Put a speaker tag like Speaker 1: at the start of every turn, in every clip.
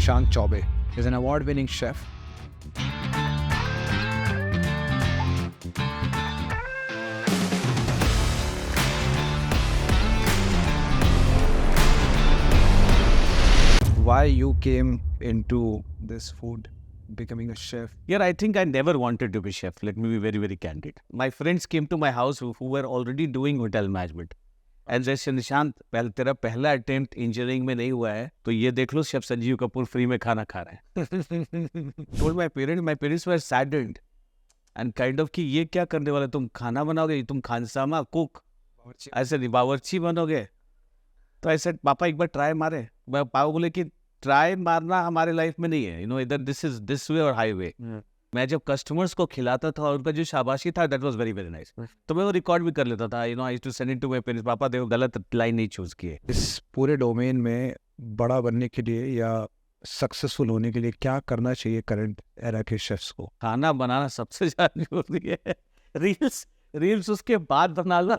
Speaker 1: Nishant Choubey is an award-winning chef. Why you came into this food, becoming a chef?
Speaker 2: Yeah, I think I never wanted to be chef. Let me be very, very candid. My friends came to my house who were already doing hotel management. And जैसे निशांत तेरा पहला attempt engineering में नहीं हुआ है तो ये देख लो शेफ संजीव कपूर फ्री में खाना खा रहे हैं. Told my parents were saddened and kind of कि ये क्या करने वाले, तुम खाना बनाओगे, तुम खानसामा कुक, ऐसे नहीं बावर्ची बनोगे. तो ऐसे पापा एक बार ट्राई मारे. पापा बोले कि ट्राई मारना हमारे लाइफ में नहीं है, इधर दिस वे और हाईवे. मैं जब कस्टमर्स को खिलाता था और उनका जो शाबाशी था that was very very nice. तो मैं वो रिकॉर्ड भी कर लेता था. I used to send it to my parents, पापा देखो गलत लाइन नहीं चूज किए.
Speaker 1: इस पूरे डोमेन में बड़ा बनने के लिए या सक्सेसफुल होने के लिए क्या करना चाहिए करंट एरा के शेफ्स को?
Speaker 2: खाना बनाना सबसे ज्यादा जरूरी है. रील्स उसके बाद बना लो.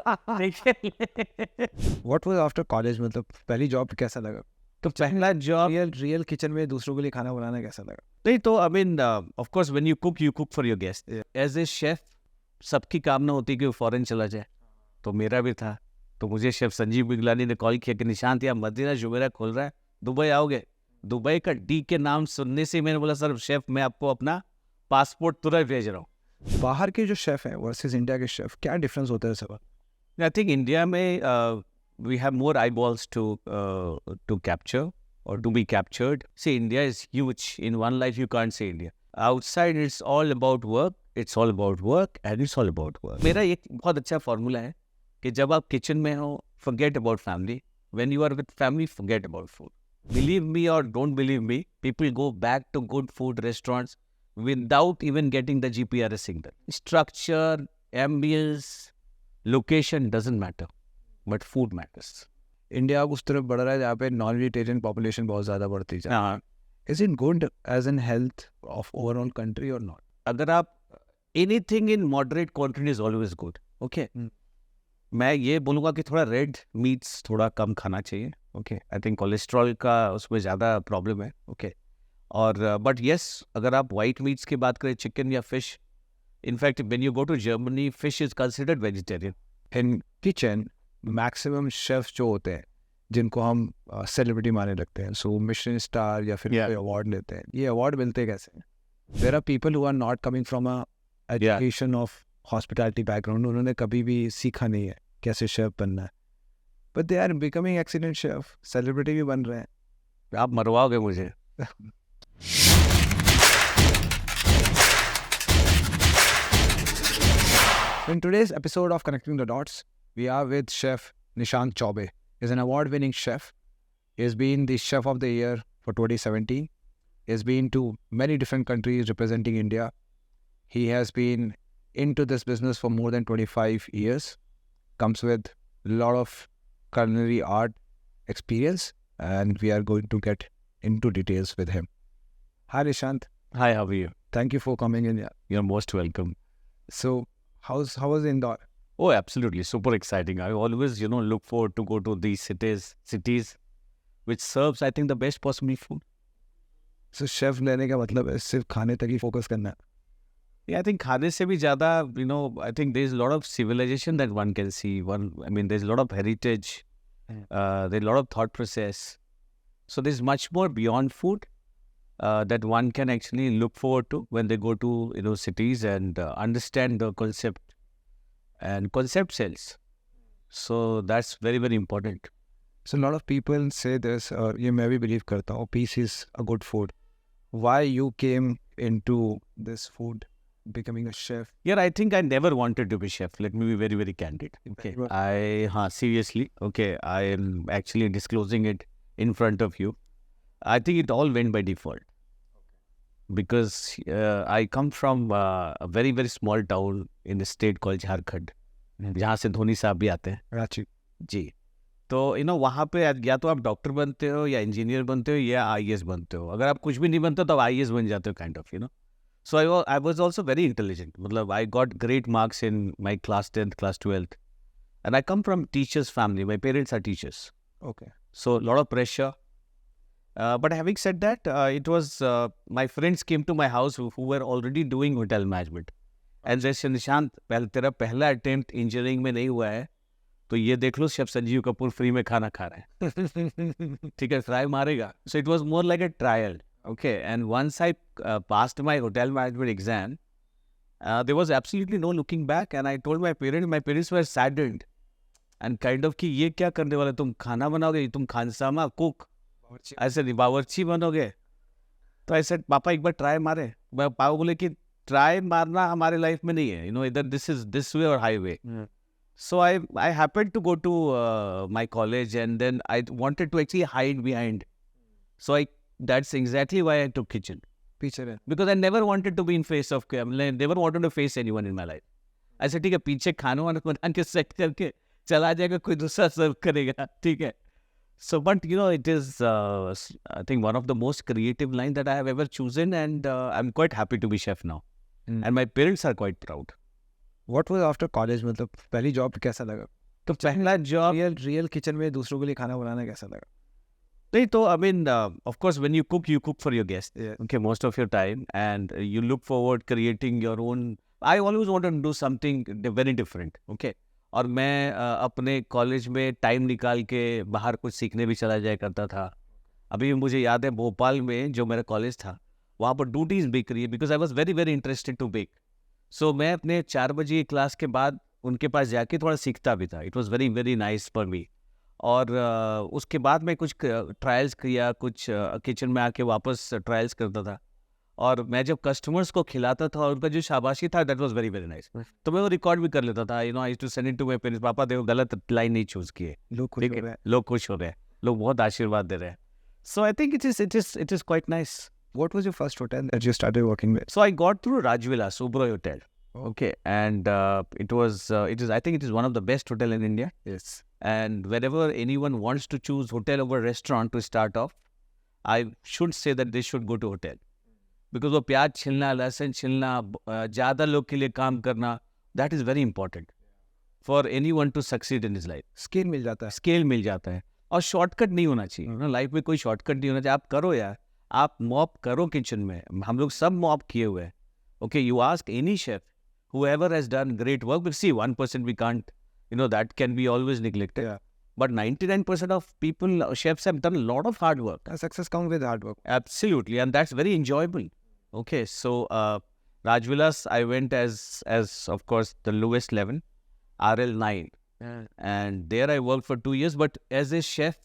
Speaker 1: व्हाट वाज आफ्टर कॉलेज, मतलब पहली जॉब कैसा लगा?
Speaker 2: तो पहला जॉब
Speaker 1: रियल किचन में दूसरों के लिए खाना बनाना कैसा लगा?
Speaker 2: नहीं तो I mean of course when you cook for your guest. As a chef सबकी कामना होती है कि वो फॉरेन चला जाए. तो मेरा भी था. तो मुझे शेफ संजीव बिगलानी ने कॉल किया कि निशांत यार मदीना जुमेरा खोल रहा है, दुबई आओगे? दुबई का डी के नाम सुनने से मैंने बोला सर शेफ मैं आपको अपना पासपोर्ट तुरंत भेज रहा हूँ.
Speaker 1: बाहर के जो शेफ हैं वर्सेस इंडिया के शेफ, क्या डिफरेंस होता है सब?
Speaker 2: आई थिंक इंडिया में we have more eyeballs to capture or to be captured. See, India is huge. In one life, you can't say India. Outside, it's all about work. It's all about work, and it's all about work. मेरा एक बहुत अच्छा formula है कि जब आप kitchen में हो, forget about family. When you are with family, forget about food. Believe me or don't believe me, people go back to good food restaurants without even getting the GPRS signal. Structure, ambience, location doesn't matter. But food matters.
Speaker 1: India उस तरफ बढ़ रहा है जहाँ पे non vegetarian population बहुत ज़्यादा बढ़ती है. Is it good as an health of overall country और नॉट?
Speaker 2: अगर आप anything in moderate quantity is always good. Okay, मैं ये बोलूँगा कि थोड़ा रेड मीट्स थोड़ा कम खाना चाहिए. ओके, आई थिंक कोलेस्ट्रॉल का उसमें ज़्यादा प्रॉब्लम है. ओके, और बट येस अगर आप वाइट मीट्स की बात करें, चिकन या fish, in fact when you go to Germany fish is considered vegetarian.
Speaker 1: In kitchen maximum chefs जो होते हैं जिनको हम सेलिब्रिटी माने लगते हैं, सो मिशेलिन स्टार या फिर कोई अवार्ड लेते हैं, ये अवार्ड मिलते कैसे हैं? There are people who are not coming from a education of hospitality background. उन्होंने कभी भी सीखा नहीं है कैसे शेफ बनना है, but they are becoming excellent chef, celebrity भी बन रहे हैं.
Speaker 2: आप मरवाओगे मुझे.
Speaker 1: In today's episode of Connecting the Dots, we are with Chef Nishant Choubey. He is an award-winning chef. He has been the Chef of the Year for 2017. He has been to many different countries representing India. He has been into this business for more than 25 years. Comes with a lot of culinary art experience, and we are going to get into details with him. Hi Nishant.
Speaker 2: Hi, how are you?
Speaker 1: Thank you for coming in.
Speaker 2: You're most welcome.
Speaker 1: So, how was Indore?
Speaker 2: Oh, absolutely. Super exciting. I always, look forward to go to these cities which serves, I think, the best possible food.
Speaker 1: So, chef लेने का मतलब है सिर्फ खाने तक ही focus करना है?
Speaker 2: Yeah, I think खाने से भी ज़्यादा, I think there's a lot of civilization that one can see. There's a lot of heritage. There's a lot of thought process. So, there's much more beyond food that one can actually look forward to when they go to, cities and understand the concept. And concept sells. So that's very, very important.
Speaker 1: So a lot of people say this, or ये मैं भी believe करता हूँ, peace is a good food. Why you came into this food, becoming a chef?
Speaker 2: Yeah, I think I never wanted to be chef. Let me be very, very candid. Okay, seriously. Okay, I am actually disclosing it in front of you. I think it all went by default. Because I come from a very, very small town in a state called Jharkhand, जहाँ से धोनी साहब भी आते हैं.
Speaker 1: रांची.
Speaker 2: जी. तो वहाँ पे या तो आप डॉक्टर बनते हो या इंजीनियर बनते हो या IAS बनते हो. अगर आप कुछ भी नहीं बनते तो आप IAS बन जाते हो kind of. So I was also very intelligent. मतलब I got great marks in my class 10th, class 12th. And I come from teachers' family. My parents are teachers.
Speaker 1: Okay.
Speaker 2: So a lot of pressure. But having said that, it was my friends came to my house who were already doing hotel management. And जैसे निशांत तेरा पहला attempt engineering में नहीं हुआ है तो ये देख लो शेफ संजीव कपूर फ्री में खाना खा रहे हैं ठीक है ट्राई मारेगा so it was more like a trial okay and once I passed my hotel management exam there was absolutely no looking back and I told my parents were saddened and kind of कि ये क्या करने वाले तुम खाना बनाओगे तुम खानसामा कुक ऐसे नहीं बावर्ची बनोगे तो ऐसे पापा एक बार ट्राई मारे पापा बोले कि ट्राई मारना हमारे लाइफ में नहीं है यू नो इधर दिस वे और highway so I happened to go to my college and then I wanted to actually hide behind so that's exactly why I took kitchen because I never wanted to be in face of I never wanted to face anyone in my life ऐसे ठीक है पीछे खाना वाना बना के set करके चला जाएगा कोई दूसरा सर्व करेगा ठीक है so but you know it is I think one of the most creative lines that I have ever chosen and I'm quite happy to be chef now and my parents are quite proud.
Speaker 1: What was after college मतलब पहली job कैसा लगा
Speaker 2: तो पहला job
Speaker 1: real kitchen में दूसरों के लिए खाना बनाना कैसा लगा
Speaker 2: नहीं तो I mean of course when you cook for your guests okay most of your time and you look forward creating your own I always wanted to do something very different okay और मैं अपने college में time निकाल के बाहर कुछ सीखने भी चला जाया करता था अभी मुझे याद है भोपाल में जो मेरा कॉलेज था वहाँ पर डूटीज बेकरी है because I was very very interested to bake so मैं अपने 4 बजे क्लास के बाद उनके पास जाके थोड़ा सीखता भी था it was very very nice for me और उसके बाद मैं कुछ ट्रायल्स किया कुछ किचन में आके वापस ट्रायल्स करता था और मैं जब कस्टमर्स को खिलाता था और उनका जो शाबाशी था that was very very nice तो मैं वो रिकॉर्ड भी कर लेता था you know I to send it to my parents पापा देखो गलत लाइन नहीं चूज किए लोग खुश हो रहे हैं लोग बहुत आशीर्वाद दे रहे हैं so I think it is quite nice
Speaker 1: What was your first hotel that you started working with?
Speaker 2: So I got through Rajvilla Subroi Hotel. Okay, and it is I think it is one of the best hotel in India.
Speaker 1: Yes.
Speaker 2: And whenever anyone wants to choose hotel over restaurant to start off, I should say that they should go to hotel. Because वो प्याज छिलना लहसुन छिलना ज़्यादा लोग के लिए काम करना that is very important for anyone to succeed in his life.
Speaker 1: Scale
Speaker 2: मिल जाता है और शॉर्टकट नहीं होना चाहिए ना लाइफ में कोई शॉर्टकट नहीं होना चाहिए आप करो यार आप मॉप करो किचन में हम लोग सब मॉप किए हुए हैं okay you ask any chef whoever has done great work but see 1% we can't you know that can be always neglected but 99% of people chefs have done a lot of hard work
Speaker 1: success comes with hard work
Speaker 2: absolutely and that's very enjoyable okay so Rajvilas I went as of course the lowest level RL9 and there I worked for 2 years but as a chef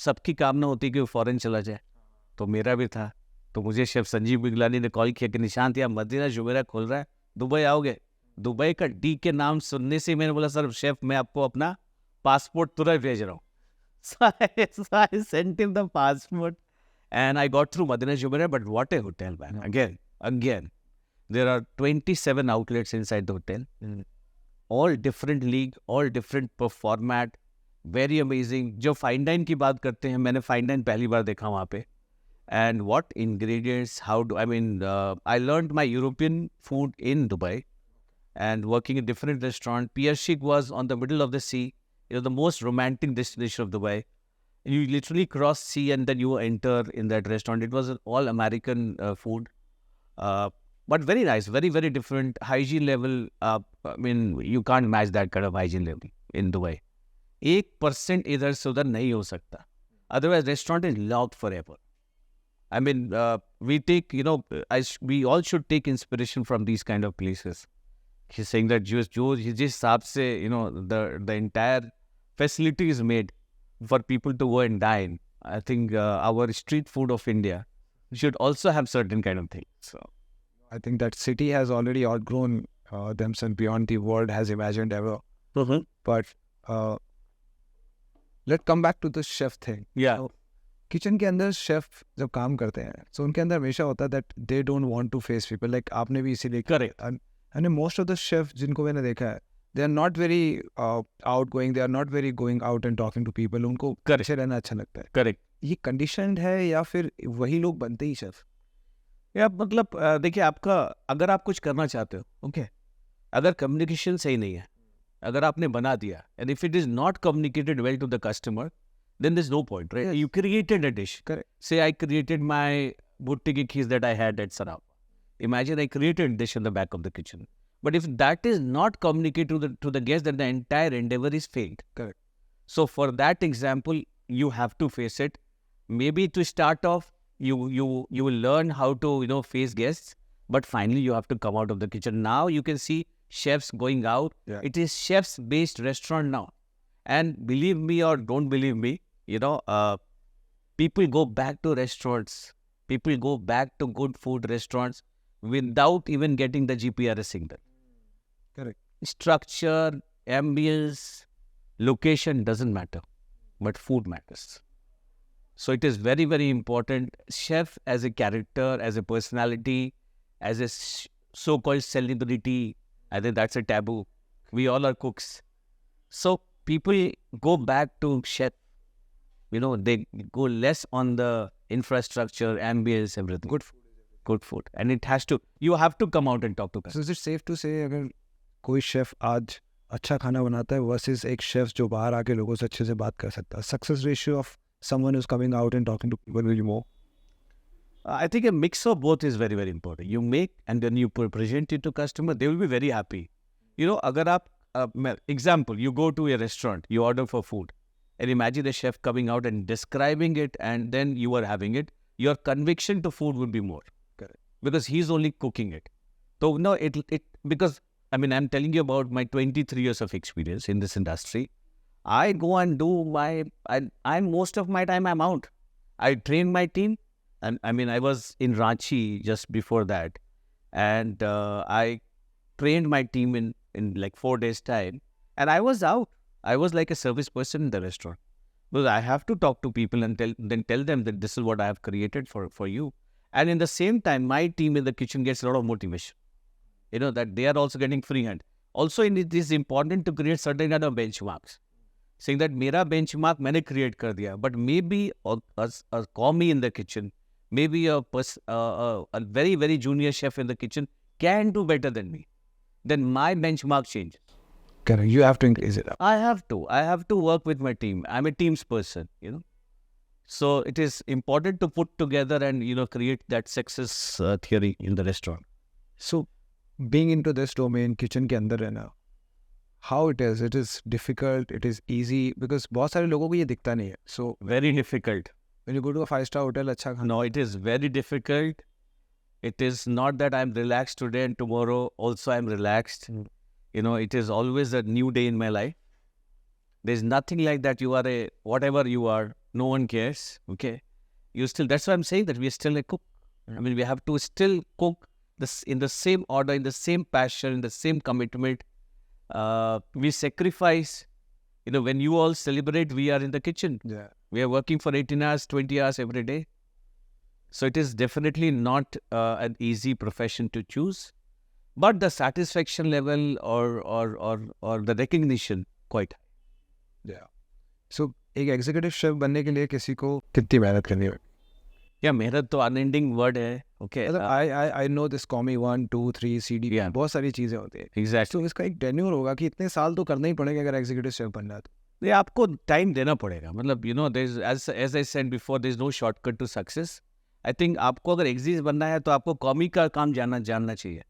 Speaker 2: सबकी कामना होती है कि वो foreign चला जाए तो मेरा भी था तो मुझे शेफ संजीव बिगलानी ने कॉल किया कि निशांत यार मदीना जुमेरा खुल रहा है दुबई आओगे दुबई का डी के नाम सुनने से मैंने बोला सर शेफ मैं आपको अपना पासपोर्ट तुरंत भेज रहा हूँ so I sent him the passport and I got through Madina Jumeirah but what a hotel man again there are 27 outlets inside the hotel all different league all different per format very amazing जो fine dine की बात करते हैं मैंने fine dine पहली बार देखा वहाँ पे and what ingredients how do I mean I learned my European food in Dubai and working in different restaurant Pier Chic was on the middle of the sea it was the most romantic destination of Dubai you literally cross sea and then you enter in that restaurant it was an all American food but very nice very very different hygiene level I mean you can't match that kind of hygiene level in Dubai 1% इधर से उधर नहीं हो सकता otherwise restaurant is locked forever I mean, we take, you know, we all should take inspiration from these kind of places. He's saying that just हिसाब से, you know, the entire facility is made for people to go and dine. I think our street food of India should also have certain kind of things. So,
Speaker 1: I think that city has already outgrown themselves beyond the world has imagined ever. But let's come back to the chef thing.
Speaker 2: Yeah.
Speaker 1: So, kitchen के अंदर chef जब काम करते हैं तो उनके अंदर हमेशा होता है that they don't want to face people like आपने भी इसीलिए
Speaker 2: correct
Speaker 1: and most of the chef जिनको मैंने देखा है they are not very out going they are not very going out and talking to people उनको पीछे रहना अच्छा लगता है
Speaker 2: करेक्ट
Speaker 1: ये कंडीशनड है या फिर वही लोग बनते ही शेफ
Speaker 2: या मतलब देखिए आपका अगर आप कुछ करना चाहते हो ओके अगर कम्युनिकेशन सही नहीं है अगर आपने बना दिया and if it is not communicated well to the customer then there's no point, right?
Speaker 1: Yes.
Speaker 2: You created a dish.
Speaker 1: Correct.
Speaker 2: Say I created my bhutti ki kheer that I had at Sarap. Imagine I created dish in the back of the kitchen. But if that is not communicated to the guest, then the entire endeavor is failed.
Speaker 1: Correct.
Speaker 2: So for that example, you have to face it. Maybe to start off, you will learn how to face guests, but finally you have to come out of the kitchen. Now you can see chefs going out.
Speaker 1: Yeah.
Speaker 2: It is chefs based restaurant now, and believe me or don't believe me, people go back to restaurants. People go back to good food restaurants without even getting the GPRS signal.
Speaker 1: Correct.
Speaker 2: Structure, ambience, location doesn't matter, but food matters. So it is very, very important. Chef as a character, as a personality, as a so-called celebrity, I think that's a taboo. We all are cooks. So people go back to chef. They go less on the infrastructure, ambience, everything. Good food. And you have to come out and talk to
Speaker 1: So
Speaker 2: customers.
Speaker 1: is it safe to say अगर कोई chef आज अच्छा खाना बनाता है versus एक chef जो बाहर आके लोगों से अच्छे से बात कर सकता है, success ratio of someone who's coming out and talking to people will be more?
Speaker 2: I think a mix of both is very, very important. You make and then you present it to customer. They will be very happy. अगर आप, example, you go to a restaurant, you order for food, and imagine the chef coming out and describing it, and then you are having it. Your conviction to food will be more.
Speaker 1: Correct.
Speaker 2: Because he's only cooking it. So no, because I'm telling you about my 23 years of experience in this industry. I go and do I'm most of my time I'm out. I train my team. And I was in Ranchi just before that. And I trained my team in like 4 days time. And I was out. I was like a service person in the restaurant. Because I have to talk to people and tell them that this is what I have created for you. And in the same time, my team in the kitchen gets a lot of motivation. That they are also getting free hand. Also, it is important to create certain kind of benchmarks. Saying that mera benchmark maine create kar diya, but maybe a commie in the kitchen, maybe a very, very junior chef in the kitchen can do better than me. Then my benchmark changes.
Speaker 1: Correct. You have to increase it up.
Speaker 2: I have to work with my team. I'm a team's person, So it is important to put together and, create that success theory in the restaurant.
Speaker 1: So being into this domain, kitchen के अंदर रहना, how it is difficult, it is easy, because बहुत सारे लोगों को ये दिखता नहीं है. So
Speaker 2: Very difficult.
Speaker 1: when you go to a 5-star hotel, अच्छा खाना.
Speaker 2: No, it is very difficult. It is not that I'm relaxed today and tomorrow also I'm relaxed. It is always a new day in my life. There's nothing like that. You are whatever you are, no one cares. Okay. That's why I'm saying that we are still a cook. We have to still cook this in the same order, in the same passion, in the same commitment. We sacrifice. When you all celebrate, we are in the kitchen.
Speaker 1: Yeah.
Speaker 2: We are working for 18 hours, 20 hours every day. So it is definitely not an easy profession to choose. But the satisfaction level or the recognition, quite high.
Speaker 1: Yeah. So एक executive chef बनने के लिए किसी को कितनी मेहनत करनी है?
Speaker 2: Yeah, मेहनत तो unending word है. Okay.
Speaker 1: I know this commie 1, 2, 3, CD.
Speaker 2: Yeah.
Speaker 1: बहुत सारी चीजें होती है.
Speaker 2: Exactly.
Speaker 1: So इसका एक tenure होगा कि इतने साल तो करना ही पड़ेगा अगर executive chef बनना है तो.
Speaker 2: ये आपको टाइम देना पड़ेगा. there's as I said before, there's no shortcut to success. I think आपको अगर एग्जिस्ट बनना है तो आपको कॉमी का काम जानना चाहिए.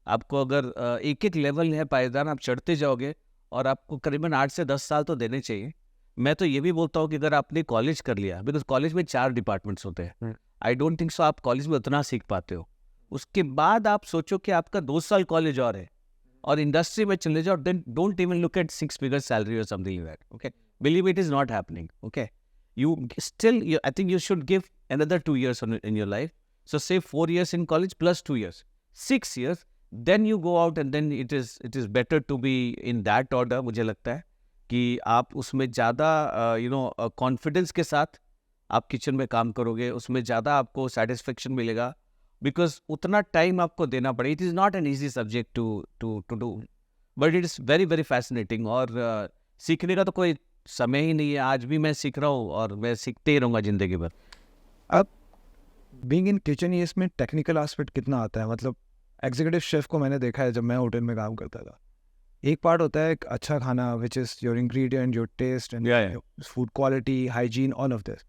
Speaker 2: आपको अगर एक लेवल है पायदान, आप चढ़ते जाओगे और आपको करीबन 8 से 10 साल तो देने चाहिए. मैं तो ये भी बोलता हूँ कि अगर आपने कॉलेज कर लिया, बिकॉज कॉलेज में 4 डिपार्टमेंट्स होते हैं. आई डोंट थिंक सो आप कॉलेज में उतना सीख पाते हो. उसके बाद आप सोचो कि आपका 2 साल कॉलेज और है और इंडस्ट्री में चले जाओ, then don't even look at 6 figure salary or something like that. Okay, believe it is not happening. Okay, I think you should give another 2 years in your life. So say 4 years in college plus 2 years, 6 years. Then you go out and then it is better to be in that order. मुझे लगता है कि आप उसमें ज़्यादा confidence के साथ आप किचन में काम करोगे, उसमें ज़्यादा आपको सेटिस्फेक्शन मिलेगा, बिकॉज उतना टाइम आपको देना पड़ेगा. It is not an easy subject to do, but it is very very fascinating. और सीखने का तो कोई समय ही नहीं है. आज भी मैं सीख रहा हूँ और मैं सीखते ही रहूँगा ज़िंदगी भर.
Speaker 1: अब बीइंग इन किचन ये इसमें टेक्निकल एस्पेक्ट कितना आता है? मतलब एग्जीक्यूटिव शेफ को मैंने देखा है जब मैं होटल में काम करता था, एक पार्ट होता है एक अच्छा खाना which is your ingredient, your taste and
Speaker 2: Yeah,
Speaker 1: food quality, hygiene, all of this.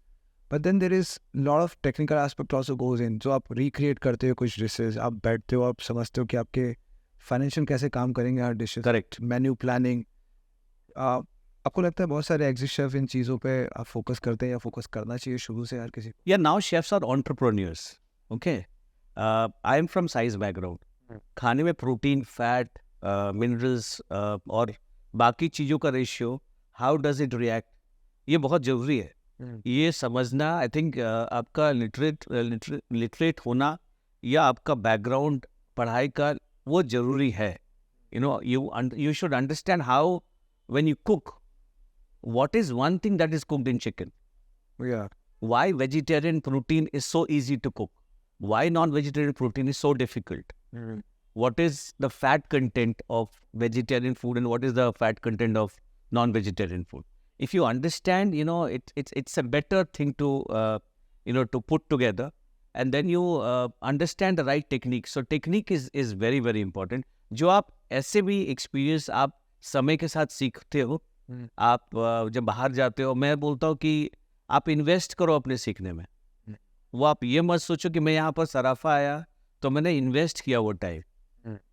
Speaker 1: But then there is lot of technical aspect also goes in. जो आप रिक्रिएट करते हो कुछ डिशेज, आप बैठते हो, आप समझते हो कि आपके फाइनेंशियल कैसे काम करेंगे हर डिशेज,
Speaker 2: correct.
Speaker 1: Menu planning. आपको लगता है बहुत सारे एग्जिट शेफ इन चीज़ों पे आप फोकस करते हैं या फोकस करना चाहिए शुरू से हर किसी को?
Speaker 2: Yeah, now chefs are entrepreneurs. Okay. I am from science background. खाने में प्रोटीन, फैट, मिनरल्स और बाकी चीज़ों का ratio, how does it react, ये बहुत ज़रूरी है. ये समझना, आई थिंक आपका लिटरेट होना या आपका बैकग्राउंड पढ़ाई का वो ज़रूरी है. You should understand how when you cook, what is one thing that is cooked in chicken?
Speaker 1: Yeah.
Speaker 2: Why vegetarian protein is so easy to cook? Why non-vegetarian protein is so difficult? What is the fat content of vegetarian food and what is the fat content of non-vegetarian food? If you understand, it's a better thing to to put together, and then you understand the right technique. So technique is very very important. जो आप ऐसे भी experience आप समय के साथ सीखते हो. आप जब बाहर जाते हो, मैं बोलता हूँ कि आप इन्वेस्ट करो अपने सीखने में. वो आप ये मत सोचो कि मैं यहाँ पर सराफा आया तो मैंने इन्वेस्ट किया वो time.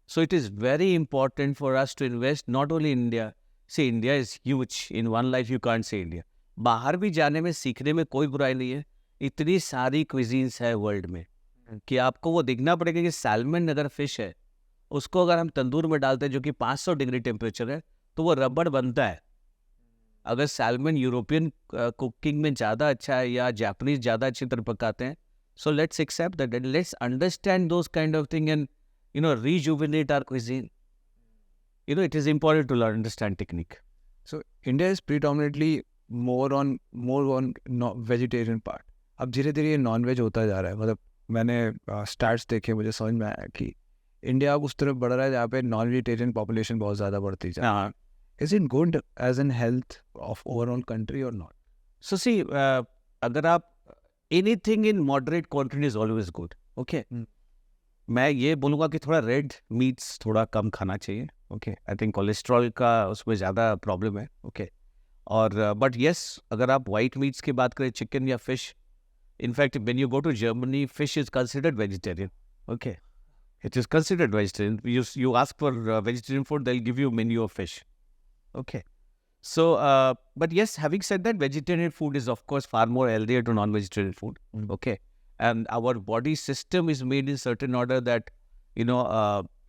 Speaker 2: So it is very important for us to invest not only India. See India is huge, in one life you can't say India. बाहर भी जाने में सीखने में कोई बुराई नहीं है. इतनी सारी क्विजीन्स है वर्ल्ड में कि आपको वो देखना पड़ेगा कि सैल्मन अगर फिश है, उसको अगर हम तंदूर में डालते हैं जो कि 500 डिग्री टेम्परेचर है, तो वो रबड़ बनता है. अगर सैल्मन यूरोपियन कुकिंग में ज़्यादा अच्छा है या जापानीज ज़्यादा अच्छी तरह पकाते हैं, so let's accept that and let's understand those kind of thing and rejuvenate our cuisine. It is important to learn, understand technique.
Speaker 1: So India is predominantly more on vegetarian part. अब धीरे धीरे ये non veg होता जा रहा है. मतलब मैंने स्टैट्स देखे, मुझे समझ में आया कि इंडिया उस तरफ बढ़ रहा है जहाँ पे नॉन वेजिटेरियन पॉपुलेशन बहुत ज़्यादा बढ़ती जा रही है. Is it good as in health of overall country or not?
Speaker 2: So see, अगर आप anything in moderate quantity is always good. Okay. मैं ये बोलूँगा कि थोड़ा रेड मीट्स थोड़ा कम खाना चाहिए. ओके. आई थिंक कोलेस्ट्रॉल का उसमें ज़्यादा प्रॉब्लम है. ओके. और बट येस, अगर आप वाइट मीट्स की बात करें, चिकन या fish, in fact when you go to Germany, fish is considered vegetarian. Okay. It is considered vegetarian. You ask for vegetarian food, they will give you menu of fish. Okay. So, but yes, having said that, vegetarian food is of course far more healthier to non-vegetarian food. Okay. And our body system is made in certain order that,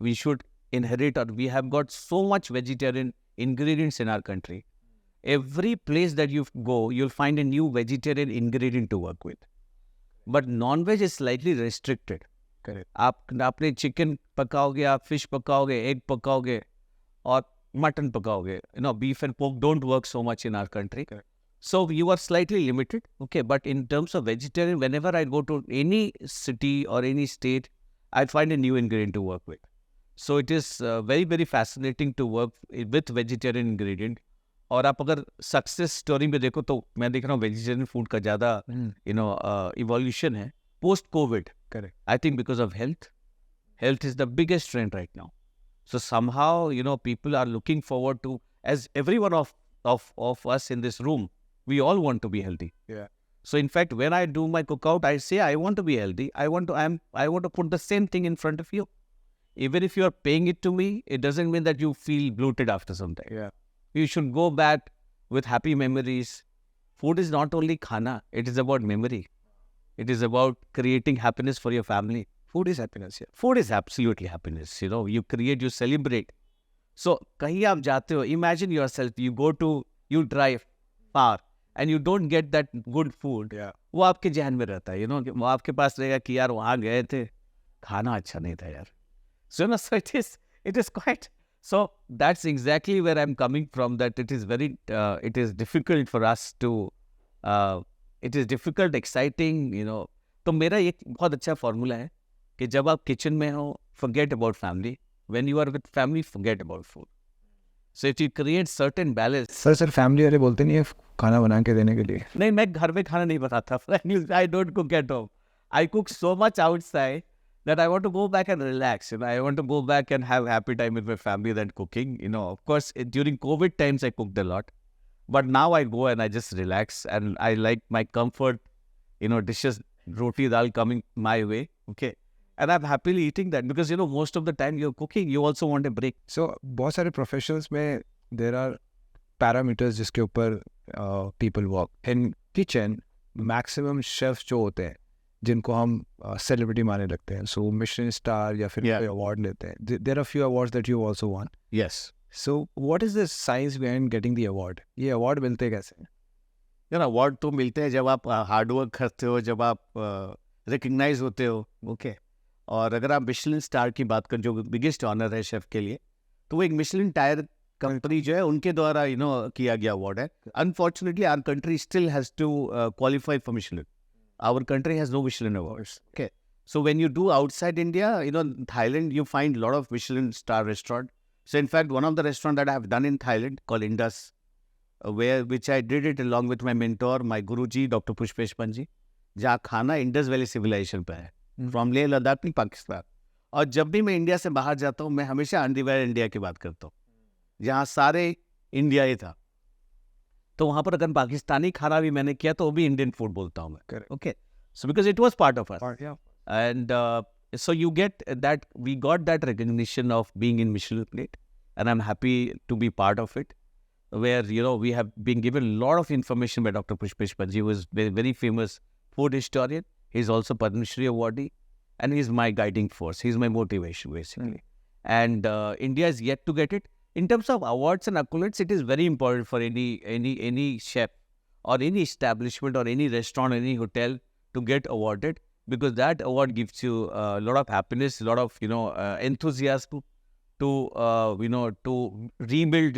Speaker 2: we should inherit, or we have got so much vegetarian ingredients in our country. Every place that you go, you'll find a new vegetarian ingredient to work with. But non-veg is slightly restricted.
Speaker 1: Correct.
Speaker 2: आपने chicken पकाओगे, आप fish पकाओगे, egg पकाओगे और mutton पकाओगे. Beef and pork don't work so much in our country.
Speaker 1: Correct.
Speaker 2: So you are slightly limited. Okay, but in terms of vegetarian, whenever I go to any city or any state, I find a new ingredient to work with. So it is very very fascinating to work with vegetarian ingredient. और आप अगर success story में देखो तो मैं देख रहा हूँ वेजिटेरियन फूड का ज़्यादा इवोल्यूशन है post Covid.
Speaker 1: Correct.
Speaker 2: I think because of health. Health is the biggest trend right now. So somehow, people are looking forward to, as everyone of us in this room, we all want to be healthy.
Speaker 1: Yeah.
Speaker 2: So in fact, when I do my cookout, I say I want to be healthy. I want to put the same thing in front of you. Even if you are paying it to me, it doesn't mean that you feel bloated after some time.
Speaker 1: Yeah.
Speaker 2: You should go back with happy memories. Food is not only khana, it is about memory. It is about creating happiness for your family.
Speaker 1: Food is happiness. Yeah.
Speaker 2: Food is absolutely happiness. You create, you celebrate. So, kahin aap jate ho, imagine yourself, you drive far and you don't get that good food.
Speaker 1: Yeah.
Speaker 2: वो आपके जहन में रहता है, वो आपके पास रहेगा कि यार वहाँ गए थे, खाना अच्छा नहीं था यार. So, so it is quite, so that's exactly where I'm coming from, that it is difficult for us to, it is difficult, exciting, तो मेरा एक बहुत अच्छा फॉर्मूला है कि जब आप किचन में हो, forget about family. When you are with family, forget about food. So if you create certain balance.
Speaker 1: Sir family वाले बोलते नहीं है खाना बना के देने के लिए?
Speaker 2: नहीं, मैं घर में खाना नहीं बनाता. I don't cook at home. I cook so much outside that I want to go back and relax. I want to go back and have happy time with my family than cooking. Of course, during COVID times, I cooked a lot. But now I go and I just relax, and I like my comfort, dishes, roti, dal coming my way. Okay. And I'm happily eating that because, most of the time you're cooking, you also want a break.
Speaker 1: So, बहुत सारे professions में there are parameters जिसके ऊपर people work. In kitchen, maximum chefs जो होते हैं, जिनको हम celebrity माने लगते हैं, so Michelin star या फिर कोई award लेते हैं. There are few awards that you also won.
Speaker 2: Yes.
Speaker 1: So, what is the science behind getting the award? ये award मिलते कैसे हैं?
Speaker 2: अवार्ड तो मिलते हैं जब आप हार्ड वर्क करते हो, जब आप रिकग्नाइज होते हो. ओके. और अगर आप मिशलिन स्टार की बात करें, जो बिगेस्ट ऑनर है शेफ के लिए, तो वो एक मिशलिन टायर कंपनी जो है उनके द्वारा किया गया अवार्ड है. Unfortunately our country still has to qualify for Michelin. Our country has no Michelin awards. Okay. So when you do outside India, Thailand, you find a lot of Michelin star restaurant. So in fact, one of the restaurant that I have done in Thailand called Indus, which I did it along with my mentor, my Guruji, Dr. Pushpesh Panji, जहाँ खाना Indus valley civilisation पे है, from Leh Ladakh to Pakistan. और जब भी मैं India से बाहर जाता हूँ, मैं हमेशा अनडिवाइडेड इंडिया की बात करता हूँ, जहाँ सारे इंडिया ही था. तो वहाँ पर अगर पाकिस्तानी खाना भी मैंने किया तो वो भी इंडियन फूड बोलता हूँ मैं. Okay. So because it was part of us. And so you get that, we got that recognition of being in Michelin plate, and I'm happy to be part of it, where, we have been given a lot of information by Dr. Pushpesh Panji, who is very, very famous food historian. He's also Padma Shri awardee, and he's my guiding force. He's my motivation, basically. And India is yet to get it. In terms of awards and accolades, it is very important for any chef or any establishment or any restaurant, any hotel to get awarded, because that award gives you a lot of happiness, a lot of enthusiasm to to rebuild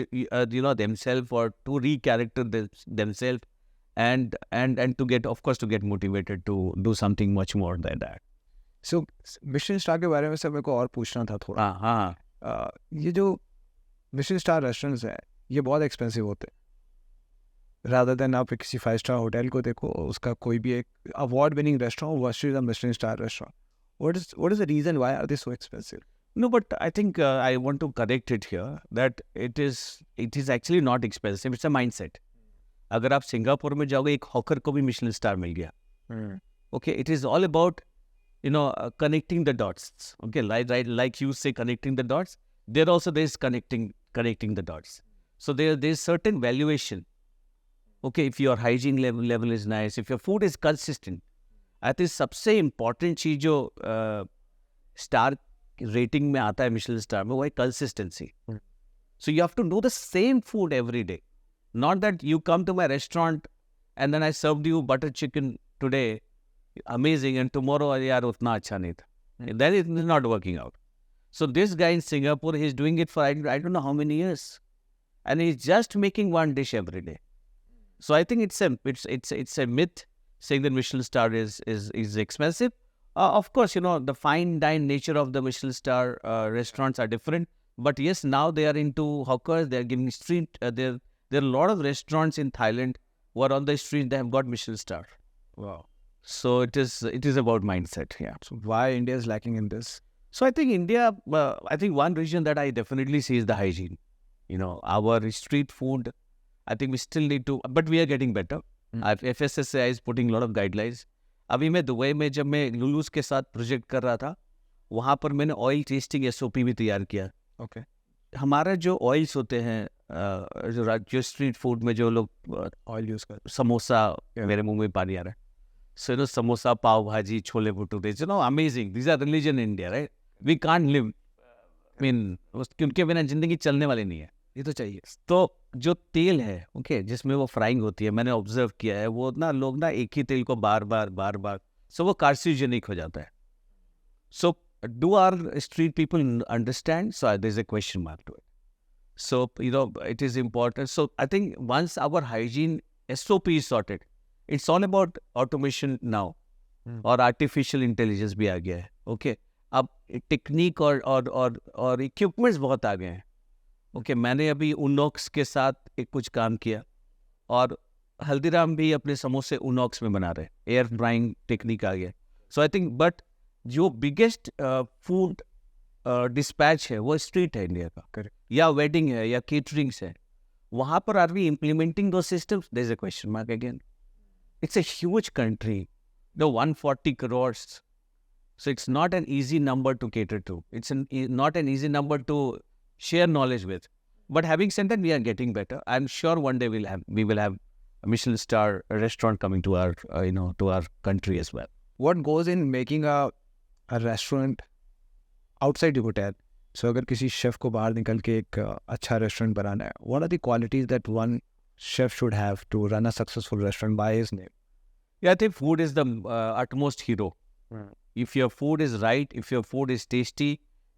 Speaker 2: themselves, or to re-character themselves, and to get, of course, to get motivated to do something much more than that.
Speaker 1: So Michelin star के बारे में sir मेरे को और पूछना था थोड़ा.
Speaker 2: हाँ.
Speaker 1: ये जो मिशलिन स्टार रेस्टोरेंट्स हैं, ये बहुत एक्सपेंसिव होते हैं. rather than आप किसी 5-star होटल को देखो, उसका कोई भी एक award winning restaurant versus a Michelin star restaurant. What is the reason why are they so expensive?
Speaker 2: No, but I think I want to correct it here, that it is actually not expensive. It's a mindset. अगर आप Singapore में जाओगे, एक hawker को भी Michelin star मिल गया. Okay, it is all about connecting the dots. Okay, like you say, connecting the dots. There also there is connecting the dots. So there is certain valuation. Okay, if your hygiene level is nice, if your food is consistent, I think सबसे important चीज जो star rating में आता है Michelin star में, वो है consistency. So you have to do the same food every day. Not that you come to my restaurant and then I served you butter chicken today, amazing, and tomorrow यार उतना अच्छा नहीं था. Then it is not working out. So this guy in Singapore, he's doing it for I don't know how many years, and he's just making one dish every day. So I think it's a myth saying that Michelin star is expensive. Of course, the fine dine nature of the Michelin star restaurants are different. But yes, now they are into hawkers. They are giving street. There are a lot of restaurants in Thailand who are on the street. They have got Michelin star.
Speaker 1: Wow.
Speaker 2: So it is about mindset. Yeah.
Speaker 1: So why India is lacking in this?
Speaker 2: So I think India. I think one reason that I definitely see is the hygiene. Our street food, I think we still need to, but we are getting better. FSSAI is putting a lot of guidelines. अभी मैं Dubai में जब मैं लुलूस के साथ project कर रहा था, वहाँ पर मैंने ऑयल टेस्टिंग SOP भी तैयार किया.
Speaker 1: ओके.
Speaker 2: हमारा जो ऑयल्स होते हैं, जो स्ट्रीट फूड में जो लोग
Speaker 1: ऑयल यूज करते,
Speaker 2: समोसा, मेरे मुंह में पानी आ रहा है. So समोसा, पाव भाजी, chole bhature, amazing. These are religion in India, right? We can't live. I mean, उनके बिना जिंदगी चलने वाली नहीं है. ये तो चाहिए. तो जो तेल है, ओके, जिसमें वो फ्राइंग होती है, मैंने ऑब्जर्व किया है, वो लोग एक ही तेल को बार बार, सो वो कार्सिनोजेनिक हो जाता है. So do our street people understand? So there is a question mark to it. So it is important. So I think once our hygiene SOP is sorted, it's all about automation now, और artificial intelligence भी आ गया है. Okay, अब technique और equipments बहुत आ गए हैं. ओके, मैंने अभी उनॉक्स के साथ कुछ काम किया, और हल्दीराम भी अपने समोसे उनॉक्स में बना रहे हैं. एयर फ्राइंग टेक्निक आ गया. सो आई थिंक, बट जो बिगेस्ट फूड डिस्पैच है वो स्ट्रीट है इंडिया का,
Speaker 1: Correct.
Speaker 2: या वेडिंग है या केटरिंग्स है. वहाँ पर आर वी इम्प्लीमेंटिंग दो systems? There is a question mark again. It's a huge country, the 140 crores. So it's not an easy number to cater to. It's not an easy number to share knowledge with. But having said that, we are getting better. I'm sure one day we will have a Michelin star restaurant coming to our to our country as well.
Speaker 1: What goes in making a restaurant outside the hotel? So अगर किसी chef को बाहर निकल के एक अच्छा restaurant बनाना है, what are the qualities that one chef should have to run a successful restaurant by his name?
Speaker 2: Yeah, I think food is the utmost hero. If your food is right, if your food is tasty,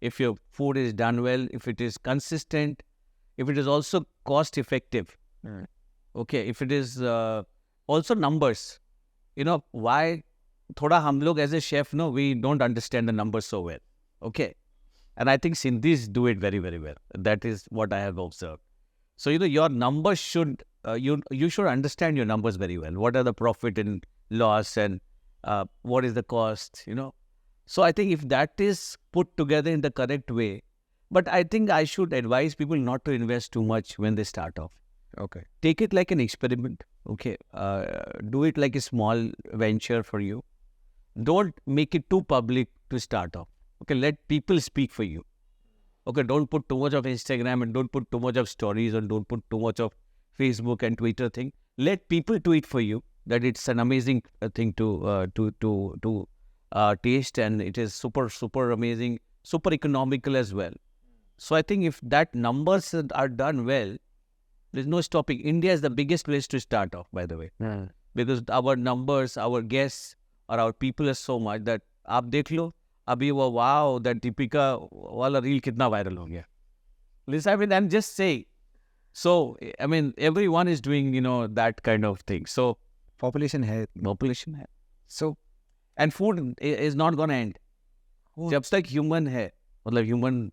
Speaker 2: if your food is done well, if it is consistent, if it is also cost effective, okay, if it is also numbers, why thoda hum log as a chef, no, we don't understand the numbers so well, okay, and I think Sindhis do it very, very well. That is what I have observed. So, your numbers should, you should understand your numbers very well. What are the profit and loss, and what is the cost, So I think if that is put together in the correct way, but I think I should advise people not to invest too much when they start off.
Speaker 1: Okay.
Speaker 2: Take it like an experiment, okay? Do it like a small venture for you. Don't make it too public to start off. Okay, let people speak for you. Okay, don't put too much of Instagram, and don't put too much of stories, and don't put too much of Facebook and Twitter thing. Let people tweet for you that it's an amazing thing to taste, and it is super, super amazing, super economical as well. So I think if that numbers are done well, there's no stopping. India is the biggest place to start off, by the way, because our numbers, our guests, or our people are so much that आप देख लो अभी वो wow that Deepika वाला reel कितना viral हो गया. Listen, I mean, I'm just saying. So I mean, everyone is doing that kind of thing. So
Speaker 1: Population है.
Speaker 2: So and food is not gonna end. जब तक human है, मतलब human,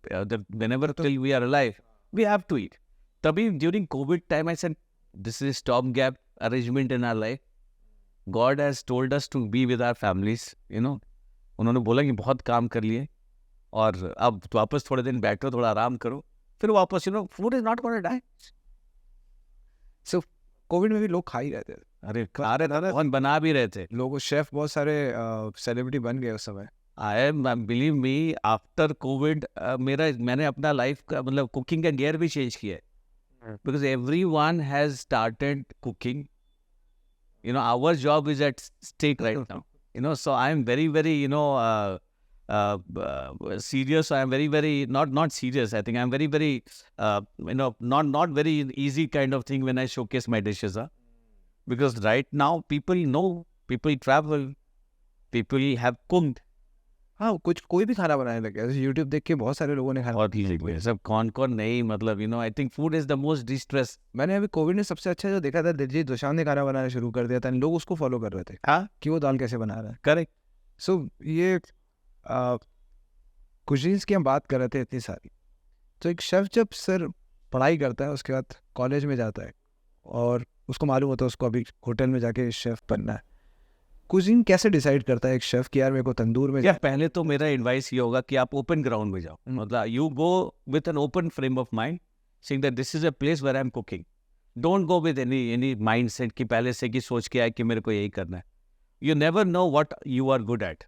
Speaker 2: whenever till we are alive, we have to eat. तभी during COVID time I said this is stopgap arrangement in our life. God has told us to be with our families, उन्होंने बोला कि बहुत काम कर लिए और अब वापस थोड़े दिन बैठो, थोड़ा आराम करो, फिर वापस food is not going to die.
Speaker 1: So Covid में भी लोग खा ही रहे थे.
Speaker 2: अरे खा रहे थे, बहुत बना भी रहे थे
Speaker 1: लोगों, शेफ बहुत सारे सेलिब्रिटी बन गए उस समय.
Speaker 2: बिलीव मी, आफ्टर कोविड मैंने अपना लाइफ का मतलब कुकिंग का गियर भी चेंज किया है, because everyone has started cooking. Our job is at stake right now, so I am very, very serious. I am very, very not serious. I think I am very, very not very easy kind of thing when I showcase my dishes, because right now people know, people travel, people have cooked.
Speaker 1: हाँ, कोई भी खाना बनाने लगे. YouTube देख के बहुत सारे लोगों ने खाना.
Speaker 2: और ही सब कौन नहीं, मतलब I think food is the most distress.
Speaker 1: मैंने अभी कोविड में सबसे अच्छा जो देखा था, दिलजीत दोसांझ ने खाना बनाना शुरू कर दिया था, लोग उसको फॉलो कर रहे थे.
Speaker 2: हाँ,
Speaker 1: कि वो दाल कैसे बना रहा है.
Speaker 2: करेक्ट.
Speaker 1: सो ये कुजीन्स की हम बात कर रहे थे इतनी सारी. तो एक शेफ जब सर पढ़ाई करता है, उसके बाद कॉलेज में जाता है और उसको मालूम होता है उसको अभी होटल में जाके शेफ बनना है, कुजीन कैसे डिसाइड करता है एक शेफ कि यार मेरे को तंदूर में
Speaker 2: पहले तो मेरा एडवाइस ये होगा कि आप ओपन ग्राउंड में जाओ. मतलब you go with an open frame of mind, saying that this is a place where I am cooking. Don't go with any mindset कि पहले से कि सोच के आए कि मेरे को यही करना है. You never know what you are good at.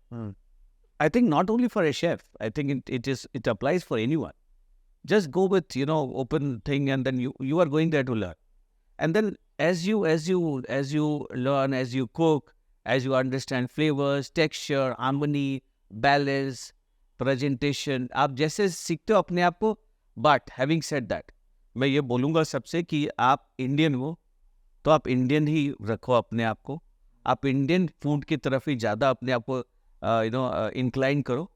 Speaker 2: I think not only for a chef, I think it applies for anyone. Just go with open thing, and then you are going there to learn. And then as you learn, as you cook, as you understand flavors, texture, harmony, balance, presentation, आप जैसे सीखते हो अपने आप को. But having said that, मैं ये बोलूँगा सबसे कि आप इंडियन हो तो आप इंडियन ही रखो अपने आप को. आप इंडियन फूड की तरफ ही ज़्यादा अपने आप को इंक्लाइन करो,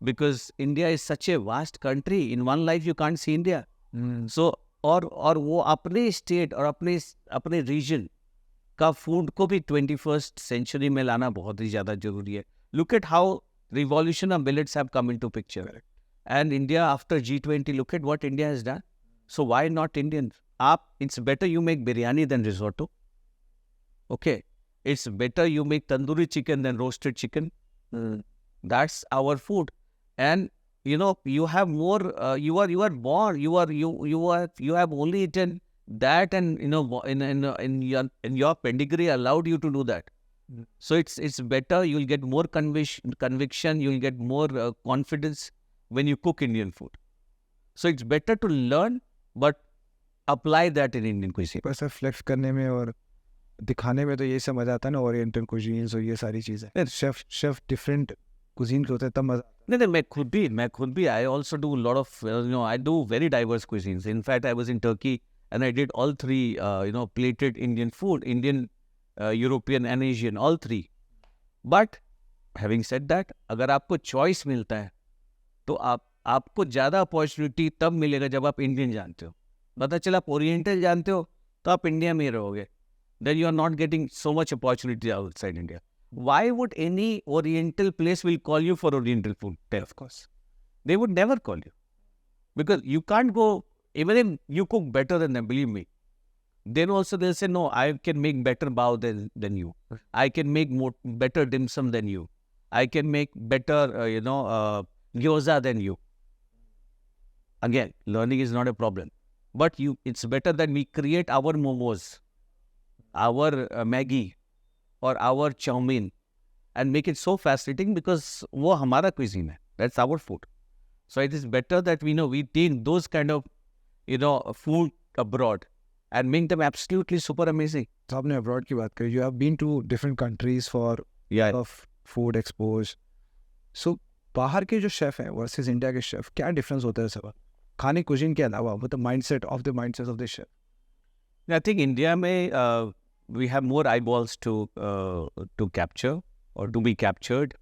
Speaker 2: because India is such a vast country. In one life you can't see India. So और वो अपने स्टेट और अपने रीजन का फूड को भी 21st सेंचुरी में लाना बहुत ही ज़्यादा जरूरी है. Look at how revolution of millets have come into picture, and India after G20, look at what India has done. So why not Indian? आप, it's better you make biryani then risotto. Okay, it's better you make tandoori chicken than roasted chicken. That's our food. And you have more. You are born. You have only eaten that, and in your pedigree allowed you to do that. So it's better. You'll get more conviction. You'll get more confidence when you cook Indian food. So it's better to learn, but apply that in Indian cuisine.
Speaker 1: पर sir flex करने में और दिखाने में तो यही सब मजा आता है ना, ओरिएंटल कुजीन्स और ये सारी चीजें। शेफ डिफरेंट कुजीन के होते हैं तब मजा।
Speaker 2: नहीं, मैं खुद भी I also do a lot of I do very diverse cuisines. In fact, I was in Turkey and I did all three plated Indian food, Indian, European and Asian, all three. But having said that, अगर आपको choice मिलता है तो आपको ज़्यादा opportunity तब मिलेगा जब आप इंडियन जानते हो। पता चला आप ओरिएंटल जानते हो तो आप इंडिया में रहोगे। Then you are not getting so much opportunity outside India. Why would any oriental place will call you for oriental food? Of course. They would never call you. Because you can't go, even if you cook better than them, believe me. Then also they'll say, no, I can make better bao than you. I can make better dim sum than you. I can make better, gyoza than you. Again, learning is not a problem. But it's better that we create our momos, our Maggi, or our chow mein, and make it so fascinating because वो हमारा cuisine है. That's our food. So it is better that we take those kind of food abroad and make them absolutely super amazing.
Speaker 1: तो आपने abroad की बात करी. You have been to different countries for of food expos. So बाहर के जो chef हैं versus India के शेफ, क्या डिफरेंस होता है सब खाने कुजीन के अलावा, मतलब mindset of the chef?
Speaker 2: I think India में we have more eyeballs to capture or to be captured.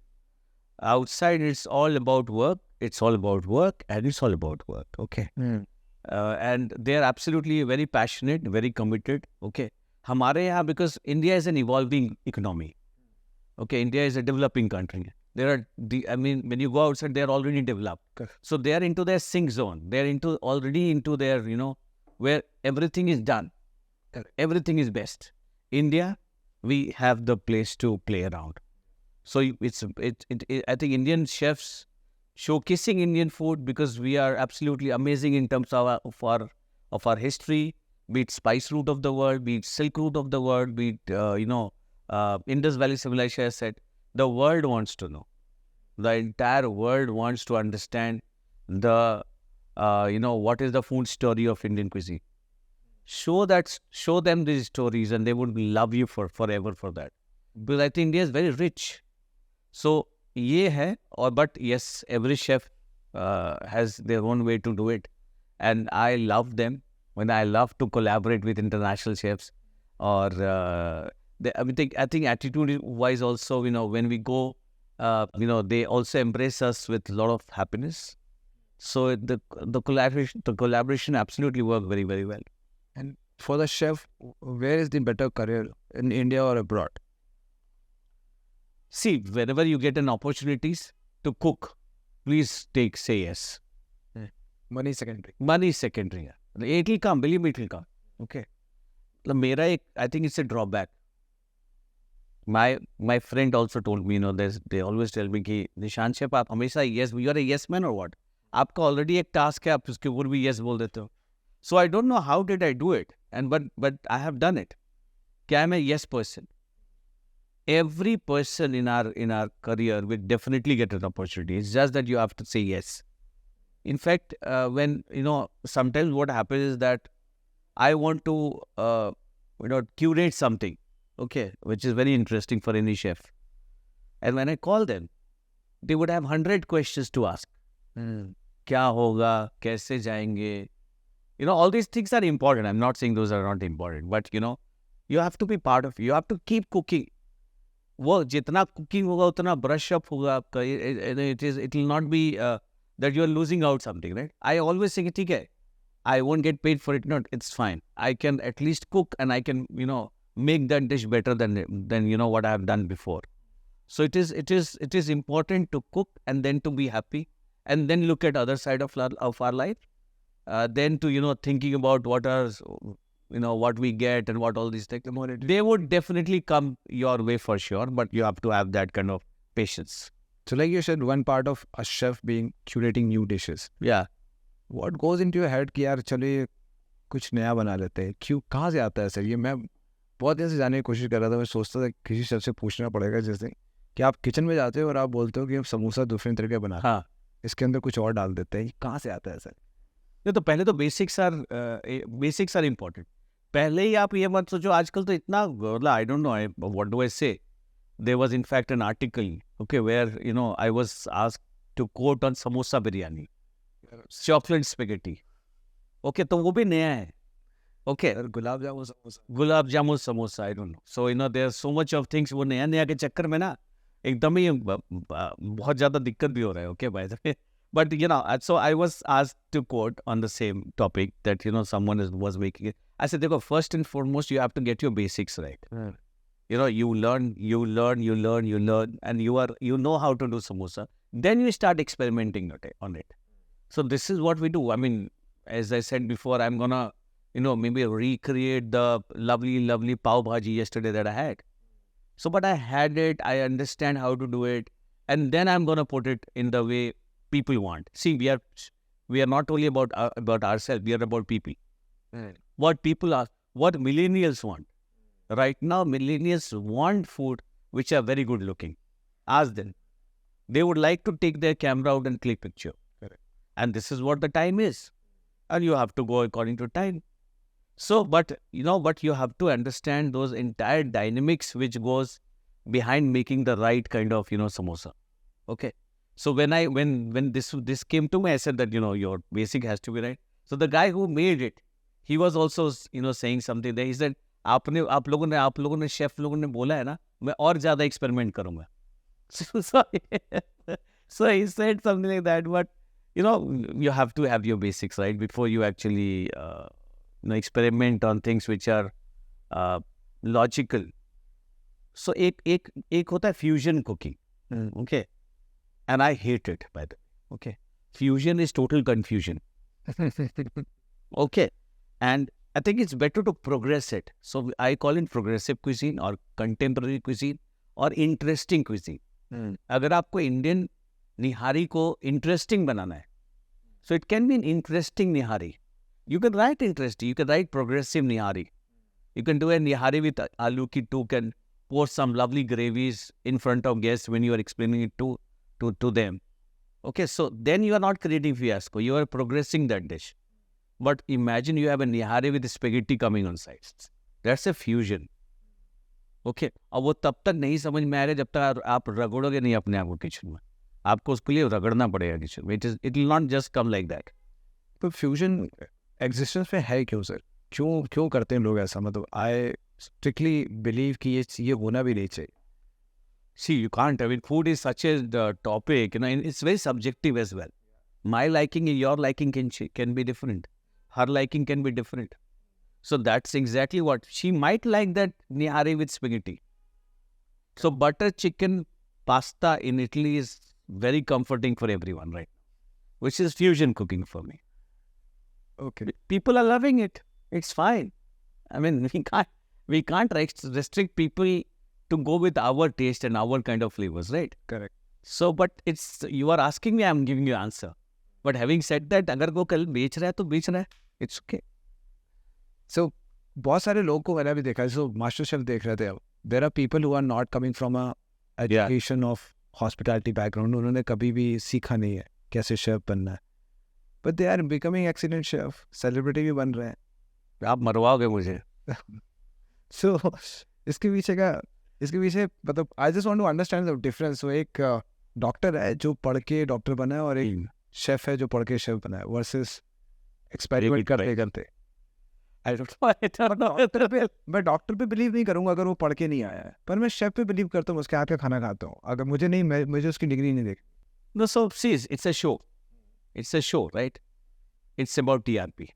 Speaker 2: Outside, it's all about work. It's all about work, and it's all about work. Okay, and they are absolutely very passionate, very committed. Okay, हमारे यहाँ, because India is an evolving economy. Okay, India is a developing country. When you go outside, they are already developed.
Speaker 1: Correct.
Speaker 2: So they are into their sink zone. They are already into their where everything is done. Everything is best. India, we have the place to play around. So I think Indian chefs showcasing Indian food, because we are absolutely amazing in terms of our history, be it spice route of the world, be it silk route of the world, be it Indus Valley Civilization. I said the world wants to know. The entire world wants to understand the what is the food story of Indian cuisine. Show them these stories, and they would love you forever for that. Because I think India is very rich. So ये है, but yes, every chef has their own way to do it, and I love them. When I love to collaborate with international chefs, or I think attitude-wise also, when we go, they also embrace us with a lot of happiness. So the collaboration absolutely work very, very well.
Speaker 1: And for the chef, where is the better career, in India or abroad?
Speaker 2: See, whenever you get an opportunities to cook, please say yes.
Speaker 1: Money secondary.
Speaker 2: Money secondary. It will come, believe me, it will come. Okay. I think it's a drawback. My friend also told me, they always tell me कि Nishant chef आप हमेशा yes, you are a yes man or what? आपका already एक task है, आप उसके ऊपर भी yes बोल देते हो. So I don't know how did I do it, but I have done it. क्या I'm a yes person. Every person in our career will definitely get an opportunity. It's just that you have to say yes. In fact, when sometimes what happens is that I want to curate something, okay, which is very interesting for any chef. And when I call them, they would have 100 questions to ask. क्या होगा, कैसे जाएंगे? All these things are important. I'm not saying those are not important, but you have to be part of it. You have to keep cooking. वो जितना cooking होगा उतना brush up होगा आपका. It will not be that you are losing out something, right? I always say ठीक है, I won't get paid for it. No, it's fine. I can at least cook, and I can make that dish better than what I have done before. So it is important to cook, and then to be happy, and then look at other side of our life. Then to thinking about what are what we get and what all these things. They would definitely come your way for sure, but you have to have that kind of patience.
Speaker 1: So like you said, one part of a chef being curating new dishes.
Speaker 2: Yeah.
Speaker 1: What goes into your head कि यार चलो ये कुछ नया बना लेते हैं, क्यों, कहाँ से आता है सर? ये मैं बहुत दिन से जानने की कोशिश कर रहा था. मैं सोचता था किसी शेफ से पूछना पड़ेगा, जैसे कि आप किचन में जाते हो और आप बोलते हो कि हम समोसा दूसरे तरीके बना,
Speaker 2: हाँ,
Speaker 1: इसके अंदर कुछ और डाल देते हैं. ये कहाँ से आता है सर?
Speaker 2: नहीं तो पहले तो बेसिक्स आर इम्पोर्टेंट. पहले ही आप ये मत सोचो, आजकल तो इतना I don't know what do I say. There was in fact an article, okay, where you know I was asked to quote on samosa biryani, chocolate spaghetti. Okay, तो वो भी नया है. Okay,
Speaker 1: gulab jamun samosa.
Speaker 2: Gulab jamun samosa, I don't know. So you know there so much of things. वो नया नया के चक्कर में ना एकदम ही बहुत ज़्यादा दिक्कत भी हो रहा है. Okay, by the way. But you know, so I was asked to quote on the same topic that you know someone was making it. I said, "Dekho, first and foremost, you have to get your basics right. You know, you learn, and you know how to do samosa. Then you start experimenting on it. So this is what we do. I mean, as I said before, I'm gonna, you know, maybe recreate the lovely pav bhaji yesterday that I had. So, but I had it. I understand how to do it, and then I'm gonna put it in the way people want. See, we are not only about ourselves. We are about people. What people are, what millennials want. Right now, millennials want food which are very good looking. Ask them. They would like to take their camera out and click picture.
Speaker 1: Correct.
Speaker 2: And this is what the time is. And you have to go according to time. So, but you have to understand those entire dynamics which goes behind making the right kind of, samosa. Okay. So when this came to me, I said that, your basic has to be right. So the guy who made it, he was also, saying something there. He said, आप लोगों ने chef लोगों ने बोला है ना, मैं और ज़्यादा एक्सपेरिमेंट करूँगा. So he said something like that. But, you have to have your basics, right? Before you actually, experiment on things which are logical. So एक होता है fusion cooking. Okay. And I hate it, by the way. Okay. Fusion is total confusion. Okay. And I think it's better to progress it. So I call it progressive cuisine or contemporary cuisine or interesting cuisine. अगर आपको Indian निहारी को interesting बनाना है, so it can be an interesting nihari. You can write interesting. You can write progressive nihari. You can do a nihari with aloo ki tuk and pour some lovely gravies in front of guests when you are explaining it to them. Okay, so then you are not creating fiasco. You are progressing that dish. But imagine you have a nihari with spaghetti coming on sides. That's a fusion. Okay, अब वो तब तक नहीं समझ में आ रहा जब तक आप रगड़ोगे नहीं अपने आप को किचन में. आपको उसके लिए रगड़ना पड़ेगा किचन में. It will not just come like that.
Speaker 1: तो फ्यूजन एग्जिस्टेंस में है क्यों सर? क्यों करते हैं लोग ऐसा? मतलब आई स्ट्रिक्टली बिलीव कि ये होना भी नहीं चाहिए.
Speaker 2: See, you can't. I mean, food is such a topic, and it's very subjective as well. My liking and your liking can be different. Her liking can be different. So that's exactly what she might like, that nihari with spaghetti. So butter chicken pasta in Italy is very comforting for everyone, right? Which is fusion cooking for me.
Speaker 1: Okay.
Speaker 2: People are loving it. It's fine. I mean, we can't restrict people to go with our taste and our kind of flavors, right?
Speaker 1: Correct.
Speaker 2: So, but you are asking me, I'm giving you answer. But having said that, अगर वो कल बेच रहा है तो बेच रहा है. It's okay.
Speaker 1: So, बहुत सारे लोगों को मैंने भी देखा है. So, मास्टर शेफ देख रहे थे अब. There are people who are not coming from a education of hospitality background. उन्होंने कभी भी सीखा नहीं है कैसे शेफ बनना है. But they are becoming excellent chef. Celebrity भी बन रहे हैं.
Speaker 2: आप मरवाओगे मुझे.
Speaker 1: So, इसके पीछे मतलब I just want to understand the difference. So, एक डॉक्टर है जो पढ़ के डॉक्टर बना है और एक शेफ है जो पढ़ के शेफ बना है वर्सेस एक्सपेरिमेंट करते.
Speaker 2: I don't know.
Speaker 1: मैं डॉक्टर पे बिलीव नहीं करूंगा अगर वो पढ़ के नहीं आया है, पर मैं शेफ पे बिलीव करता हूँ, उसके हाथ का खाना खाता हूँ. अगर मुझे उसकी डिग्री नहीं देखी.
Speaker 2: No, so see, it's a show. It's a show, right? It's about TRP.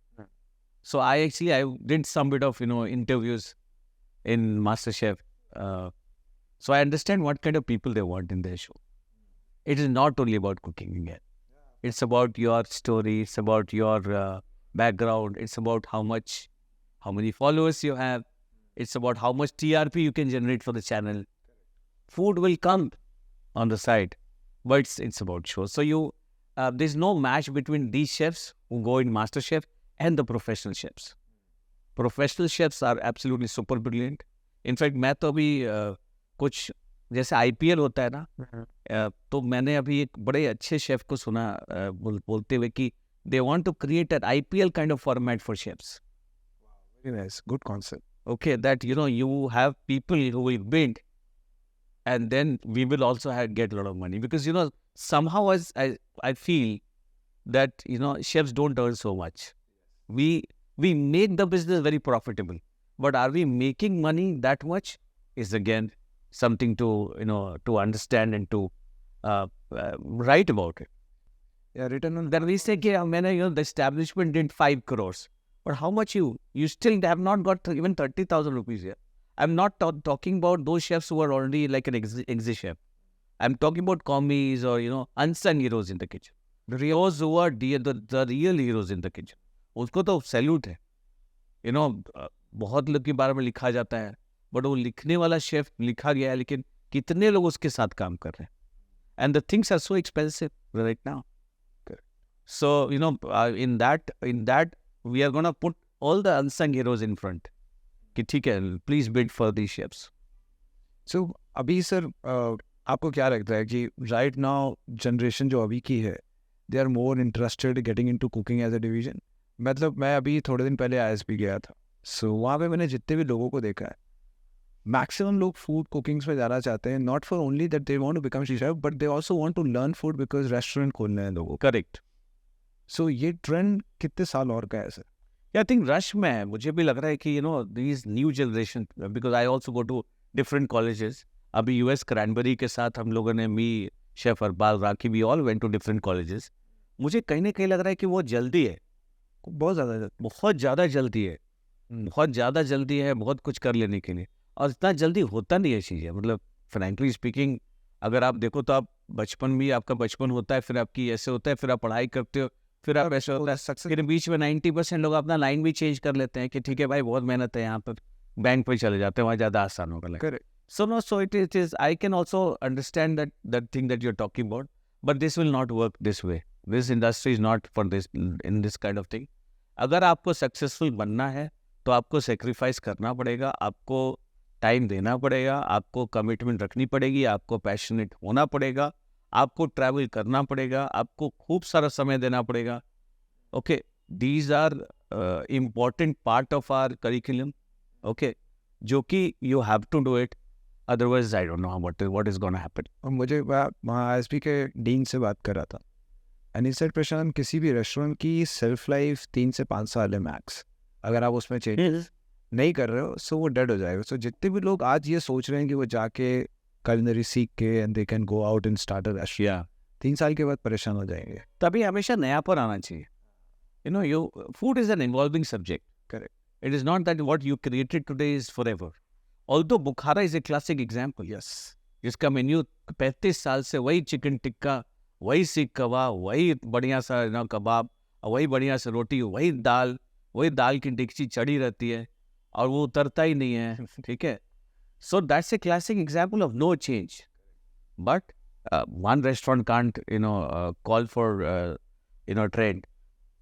Speaker 2: So I did some bit of, interviews in MasterChef. So I understand what kind of people they want in their show. It is not only about cooking again. It's about your story. It's about your background. It's about how many followers you have. It's about how much TRP you can generate for the channel. Food will come on the side. but it's about show. So there's no match between these chefs who go in MasterChef and the professional chefs. Professional chefs are absolutely super brilliant. In fact, मैं तो अभी कुछ जैसे IPL होता है ना, तो मैंने अभी एक बड़े अच्छे शेफ को सुना बोलते हुए कि they want to create an IPL kind of format for chefs.
Speaker 1: Very nice, good concept.
Speaker 2: Okay, that you have people who will bid, and then we will also get a lot of money, because somehow as I feel that chefs don't earn so much. We make the business very profitable, but are we making money that much is again something to to understand and to write about it.
Speaker 1: Yeah, written on.
Speaker 2: Then we say, the establishment did 5 crores. But how much you still have not got even 30,000 rupees here. I'm not talking about those chefs who are already like an exit chef. I'm talking about commies or, unsung heroes in the kitchen. Those who are the real heroes in the kitchen. उसको तो salute है. बहुत लोग के बारे में लिखा जाता है, बट वो लिखने वाला शेफ लिखा गया है, लेकिन कितने लोग उसके साथ काम कर रहे हैं. And the things are so expensive right now. So, in that, we are going to put all the unsung heroes in front. कि ठीक है, please bid for these chefs.
Speaker 1: So, अभी सर आपको क्या लगता है कि right now generation जो अभी की है, they are more interested getting into cooking as a division? मतलब मैं अभी थोड़े दिन पहले ISP गया था, so वहाँ पे मैंने जितने भी लोगों को देखा है, मैक्सिमम लोग फूड कुकिंग्स में जाना चाहते हैं, not for only that they want to become chef, but they also want to learn food because restaurant खोलने हैं लोगों.
Speaker 2: करेक्ट.
Speaker 1: सो ये ट्रेंड कितने साल और का है सर?
Speaker 2: आई थिंक रश में है. मुझे भी लग रहा है कि this new generation, because I also go to different colleges. अभी US क्रैनबेरी के साथ हम लोगों ने, मी, शेफ अरबाल, राकी, we all went to different colleges. मुझे कहीं ना कहीं लग रहा है कि वो जल्दी है,
Speaker 1: बहुत ज़्यादा
Speaker 2: जल्दी है, बहुत ज़्यादा जल्दी है बहुत कुछ कर लेने के लिए. और इतना जल्दी होता नहीं है चीज़ें. मतलब फ्रैंकली स्पीकिंग, अगर आप देखो तो आप बचपन भी, आपका बचपन होता है, फिर आपकी ऐसे होता है, फिर आप पढ़ाई करते हो, फिर आप ऐसे होता है, फिर बीच में 90% लोग अपना लाइन भी चेंज कर लेते हैं कि ठीक है भाई बहुत मेहनत है, यहाँ पर बैंक पे चले जाते हैं, वहाँ ज़्यादा आसान होगा. Correct. So it is. I can also understand that thing that you're talking about, but this will not work this way. This industry is not for this, in this kind of thing. अगर आपको successful बनना है तो आपको sacrifice करना पड़ेगा, आपको time देना पड़ेगा, आपको कमिटमेंट रखनी पड़ेगी, आपको पैशनेट होना पड़ेगा, आपको ट्रैवल करना पड़ेगा, आपको खूब सारा समय देना पड़ेगा. Okay, these are important part of our curriculum. Okay, जो कि you have to do it, otherwise I don't know what is gonna happen.
Speaker 1: और मुझे ISP के डीन से बात कर रहा था, एंड ही सेड प्रशांत, किसी भी रेस्टोरेंट की सेल्फ लाइफ 3 से 5 साल है मैक्स. अगर आप उसमें चेंज नहीं कर रहे हो सो वो डेड हो जाएगा. सो जितने भी लोग आज ये सोच रहे हैं कि वो जाके culinary सीख के and they can go out and start a restaurant, 3 साल के बाद परेशान हो जाएंगे.
Speaker 2: तभी हमेशा नया पर आना चाहिए. Food is an evolving subject.
Speaker 1: Correct.
Speaker 2: It is not that what you created today is forever. Although Bukhara is a classic example.
Speaker 1: Yes.
Speaker 2: जिसका मेन्यू 35 साल से वही चिकन टिक्का, वही सीख कबाब, वही बढ़िया सा कबाब, वही बढ़िया सा रोटी, वही दाल की डिक्ची चढ़ी रहती है और वो उतरता ही नहीं है. ठीक है. So that's a classic example of no change. But one restaurant can't call for trend.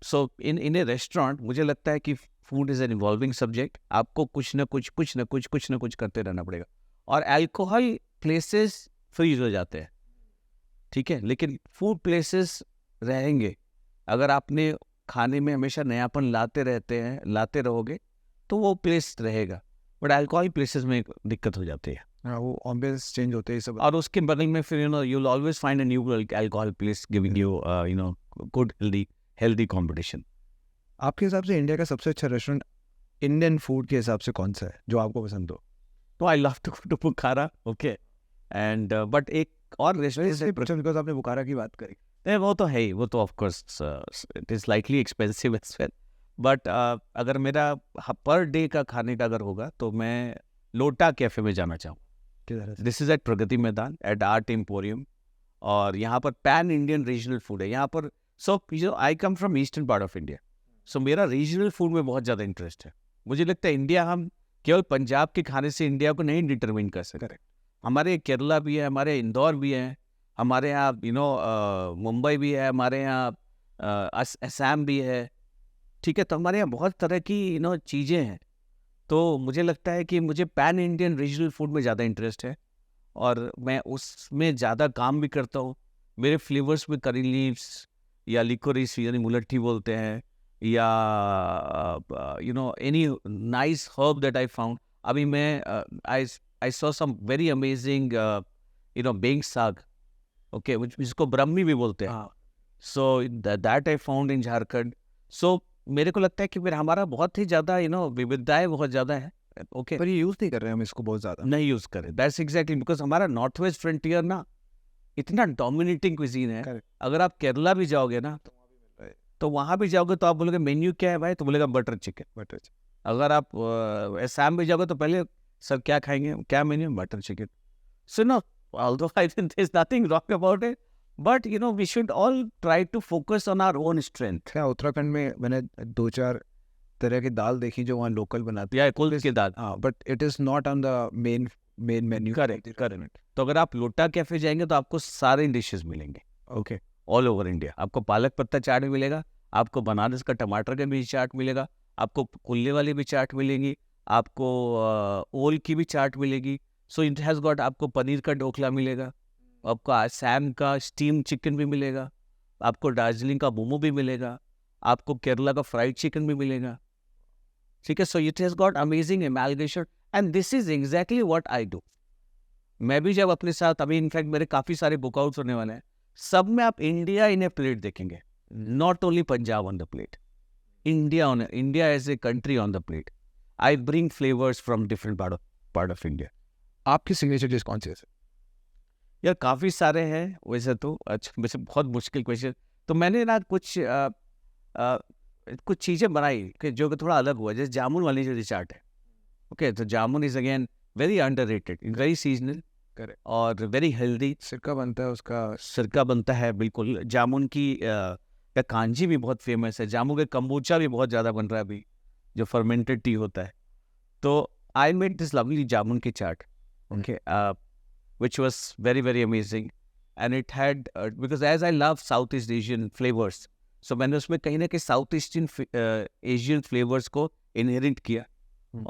Speaker 2: So in a restaurant, मुझे लगता है कि food is an evolving subject. आपको कुछ ना कुछ करते रहना पड़ेगा. और अल्कोहल प्लेसेस फ्रीज हो जाते हैं, ठीक है, लेकिन फूड प्लेसेस रहेंगे. अगर आपने खाने में हमेशा नयापन लाते रहोगे तो वो प्लेस रहेगा. बट अल्कोहल प्लेसेस में दिक्कत हो जाती है.
Speaker 1: हाँ, वो एम्बियंस चेंज होते हैं सब.
Speaker 2: और उसके बगल में फिर you will always find a new alcohol place giving you good healthy competition.
Speaker 1: आपके हिसाब से इंडिया का सबसे अच्छा रेस्टोरेंट इंडियन फूड के हिसाब से कौन सा है जो आपको पसंद हो?
Speaker 2: तो I love to go to Bukhara. Okay, and but एक और रेस्टोरेंट,
Speaker 1: बिकॉज आपने बुखारा की बात करी,
Speaker 2: वो तो है ही, वो तो of course it is slightly expensive as well. But अगर मेरा पर डे का खाने का अगर होगा तो मैं लोटा कैफे में जाना चाहूँ. This is eight Pragati Maidan at art emporium. और यहाँ पर पैन इंडियन रीजनल फूड है यहाँ पर. So I come from eastern part of India, so मेरा रीजनल फूड में बहुत ज़्यादा इंटरेस्ट है. मुझे लगता है इंडिया, हम केवल पंजाब के खाने से इंडिया को नहीं डिटरमिन कर सकते. हमारे केरला भी है, हमारे इंदौर भी है, हमारे यहाँ मुंबई भी है, हमारे यहाँ असम भी है, ठीक है। तो हमारे यहाँ बहुत तरह की चीज़ें हैं। तो मुझे लगता है कि मुझे पैन इंडियन रीजनल फूड में ज़्यादा इंटरेस्ट है और मैं उसमें ज़्यादा काम भी करता हूँ। मेरे फ्लेवर्स में करी लीव्स या लिकोरिस यानी मुलट्ठी बोलते हैं, या any nice herb that I found. अभी मैं I saw some very amazing beng saag, okay, जिसको ब्रह्मी भी बोलते हैं। So that I found in Jharkhand. So मेरे को लगता है कि फिर हमारा बहुत ही ज़्यादा विविधताएं बहुत ज़्यादा है, ओके।
Speaker 1: पर ये यूज नहीं कर रहे हैं हम इसको बहुत ज्यादा।
Speaker 2: नहीं यूज़ करें, दैट्स एग्जैक्टली बिकॉज हमारा नॉर्थ वेस्ट फ्रंटियर ना इतना डोमिनेटिंग क्विजीन है।
Speaker 1: Correct.
Speaker 2: अगर आप केरला भी जाओगे ना तो वहाँ भी जाओगे तो आप बोलोगे मेन्यू क्या है भाई, तो बोलेगा बटर चिकन।
Speaker 1: बट
Speaker 2: अगर आप असम भी जाओगे तो पहले सर क्या खाएंगे, क्या menu, butter chicken. So no, although I think there's nothing wrong about it, but we should all try to focus on our own strength.
Speaker 1: क्या उत्तराखंड में मैंने 2-4 तरह की दाल देखी जो वहाँ लोकल बनाते
Speaker 2: या कुल की दाल,
Speaker 1: हैं, but it is not on the main menu.
Speaker 2: Correct correct. तो अगर आप लोटा कैफे जाएंगे तो आपको सारे डिशेस मिलेंगे,
Speaker 1: ओके।
Speaker 2: All over India. आपको पालक पत्ता चाट भी मिलेगा, आपको बनारस का टमाटर का भी चाट मिलेगा, आपको कुल्ले वाली भी चाट मिलेंगी, आपको ओल की भी चाट मिलेगी। सो इट हैज़ गॉट, आपको पनीर का ढोकला मिलेगा, आपको असम का स्टीम चिकन भी मिलेगा, आपको दार्जिलिंग का मोमो भी मिलेगा, आपको केरला का फ्राइड चिकन भी मिलेगा, ठीक है। So it has got amazing amalgamation and this is exactly what I do. मैं भी जब अपने साथ, अभी इनफैक्ट मेरे काफ़ी सारे बुकआउट्स होने वाले हैं, सब में आप इंडिया इन ए प्लेट देखेंगे, not only Punjab on the plate, India as a country on the plate. I bring flavours from different part of India.
Speaker 1: आपकी सिग्नेचर डिश कौन सी है?
Speaker 2: यार काफ़ी सारे हैं वैसे तो। अच्छा, वैसे बहुत मुश्किल क्वेश्चन। तो मैंने ना कुछ चीज़ें बनाई कि जो कि थोड़ा अलग हुआ, जैसे जामुन वाली जो चाट है, ओके। तो jamun is again very underrated, very seasonal
Speaker 1: correct.
Speaker 2: और वेरी हेल्दी।
Speaker 1: सिरका बनता है उसका।
Speaker 2: सिरका बनता है बिल्कुल। जामुन की का कांजी भी बहुत फेमस है। जामुन के कम्बूचा भी बहुत ज़्यादा बन रहा है अभी, जो फर्मेंटेड टी होता है। तो आई मेड दिस लवली जामुन की चाट, okay, which was very very amazing, and it had because as I love Southeast Asian flavors, so मैंने उसमें कहीं ना कहीं साउथ ईस्टर्न एशियन फ्लेवर्स को इनहेरिट किया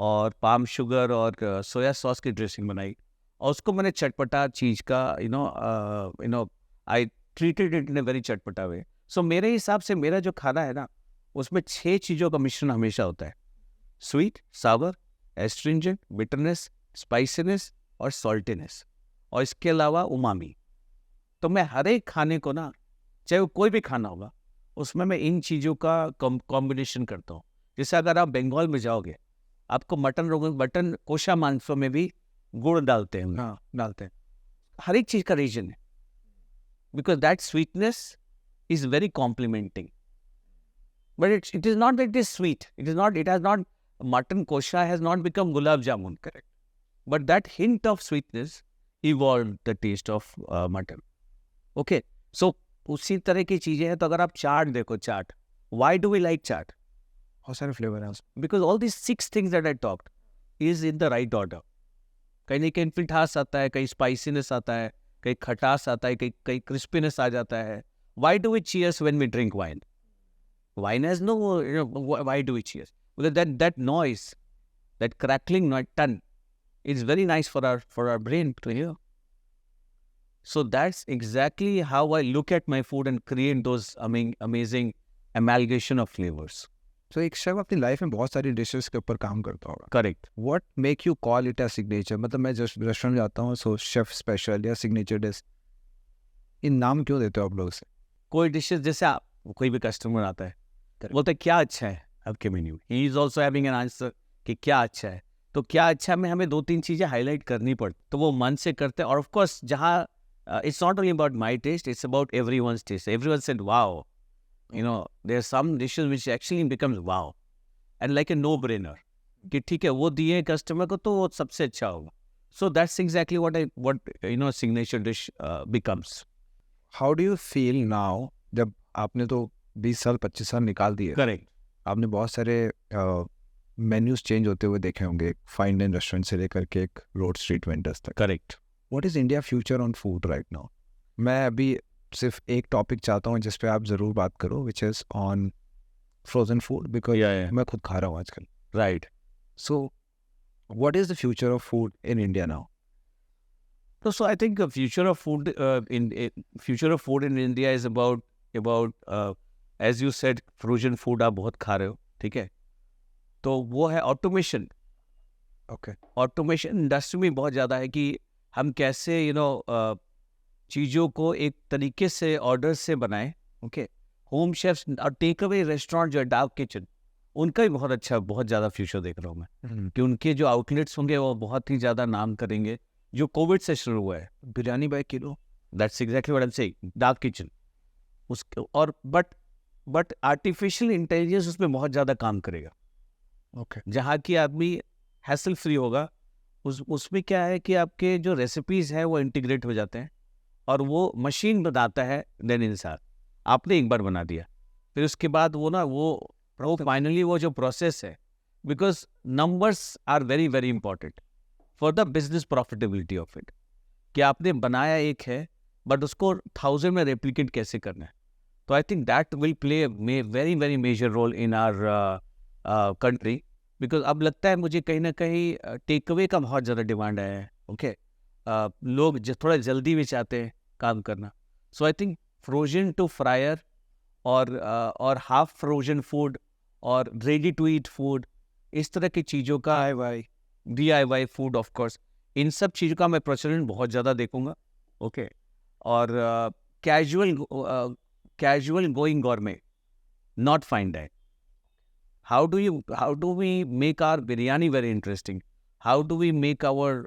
Speaker 2: और पाम शुगर और सोया सॉस की ड्रेसिंग बनाई और उसको मैंने चटपटा चीज़ का आई treated it in a very चटपटा वे। सो मेरे हिसाब से मेरा जो खाना है ना, उसमें 6 चीज़ों का मिश्रण हमेशा होता है: स्वीट, सावर, एस्ट्रिंजेंट, बिटरनेस, स्पाइसीनेस और सॉल्टीनेस, और इसके अलावा उमामी। तो मैं हर एक खाने को ना, चाहे वो कोई भी खाना होगा, उसमें मैं इन चीज़ों का कॉम्बिनेशन करता हूँ। जैसे अगर आप बंगाल में जाओगे, आपको मटन कोशा मांसों में भी गुड़ डालते हैं।
Speaker 1: हाँ, डालते हैं।
Speaker 2: हर एक चीज़ का रीजन है, because that sweetness is very complementing, but it is not that it is sweet, it has not, mutton kosha has not become gulab jamun, correct, but that hint of sweetness evolved the taste of mutton, okay? So उसी तरह की चीज़ें हैं। तो अगर आप चाट देखो, चाट, why do we like चाट?
Speaker 1: बहुत सारे फ्लेवर हैं उसमें।
Speaker 2: Because all these 6 things that I talked is in the right order. कहीं ना कहीं मिठास आता है, कहीं स्पाइसीनेस आता है, कहीं खटास आता है, कहीं क्रिस्पीनेस आ जाता है। Why do we cheers when we drink wine? Wine has no, why do we cheers? Well, that noise, that crackling noise, ton, it's very nice for our brain to hear. So that's exactly how I look at my food and create those amazing amalgamation of flavors.
Speaker 1: तो एक chef अपनी life में बहुत सारी dishes के ऊपर काम करता होगा।
Speaker 2: Correct.
Speaker 1: What make you call it a signature? मतलब मैं जस्ट रेस्टोरेंट जाता हूँ, सो शेफ स्पेशल या सिग्नेचर डिश, इन नाम क्यों देते हो आप लोग से?
Speaker 2: कोई डिशेस, जैसे आप, कोई भी कस्टमर आता है, बोलते हैं क्या अच्छा है आपके menu, he is also having an answer कि क्या अच्छा है। तो क्या अच्छा में हमें 2-3 चीज़ें हाईलाइट करनी पड़ती, तो वो मन से करते हैं। और ऑफ कोर्स जहाँ it's not only about my taste, it's about everyone's taste. Everyone said wow, there are some dishes which actually becomes wow and like a no brainer, कि ठीक है वो दिए कस्टमर को तो वो सबसे अच्छा होगा। So that's exactly what signature dish becomes.
Speaker 1: How do you feel now, जब आपने तो 20 साल 25 साल निकाल दिए,
Speaker 2: करेक्ट,
Speaker 1: आपने बहुत सारे मेन्यूज चेंज होते हुए देखे होंगे, फाइन डाइन रेस्टोरेंट से लेकर के एक रोड स्ट्रीट वेंडर्स तक।
Speaker 2: Correct.
Speaker 1: What is India future on food right now? मैं अभी सिर्फ एक टॉपिक चाहता हूँ जिस पे आप ज़रूर बात करो, which is on frozen food, because मैं खुद खा रहा हूँ आजकल.
Speaker 2: Right.
Speaker 1: So what is the future of food in India now?
Speaker 2: So I think the future of food future of food in India is about as you said, frozen food आप बहुत खा रहे हो, ठीक है. तो वो है ऑटोमेशन.
Speaker 1: ओके.
Speaker 2: ऑटोमेशन इंडस्ट्री में बहुत ज़्यादा है कि हम कैसे चीज़ों को एक तरीके से ऑर्डर से बनाएं. ओके. होम शेफ्स और टेक अवे रेस्टोरेंट जो है डार्क किचन, उनका भी बहुत ज़्यादा फ्यूचर देख रहा हूँ मैं. कि उनके जो आउटलेट्स होंगे वो बहुत ही ज़्यादा नाम करेंगे, जो कोविड से शुरू हुआ है.
Speaker 1: Biryani by kilo.
Speaker 2: That's exactly what I am saying. Dark kitchen उसके और बट आर्टिफिशियल इंटेलिजेंस उसमें बहुत ज़्यादा काम करेगा.
Speaker 1: ओके.
Speaker 2: जहाँ की आदमी हैसल फ्री होगा, उसमें क्या है कि आपके जो रेसिपीज़ हैं वो इंटीग्रेट हो जाते हैं और वो मशीन बनाता है देन इंसान. आपने एक बार बना दिया, फिर उसके बाद वो फाइनली वो जो प्रोसेस है, because numbers are very very important for the business profitability of it. कि आपने बनाया एक है बट उसको 1000 में रेप्लिकेट कैसे करना है. तो I think that will play very very major role in our country. Because अब लगता है मुझे कहीं ना कहीं टेक अवे का बहुत ज़्यादा डिमांड आया है. ओके. लोग थोड़ा जल्दी भी चाहते हैं काम करना. So I think frozen to fryer और हाफ फ्रोजन फूड और रेडी टू ईट फूड, इस तरह की चीज़ों का DIY फूड ऑफ कोर्स, इन सब चीज़ों का मैं प्रचलन बहुत ज़्यादा देखूंगा. ओके. और casual going gourmet, not fine dine. How do we make our biryani very interesting? How do we make our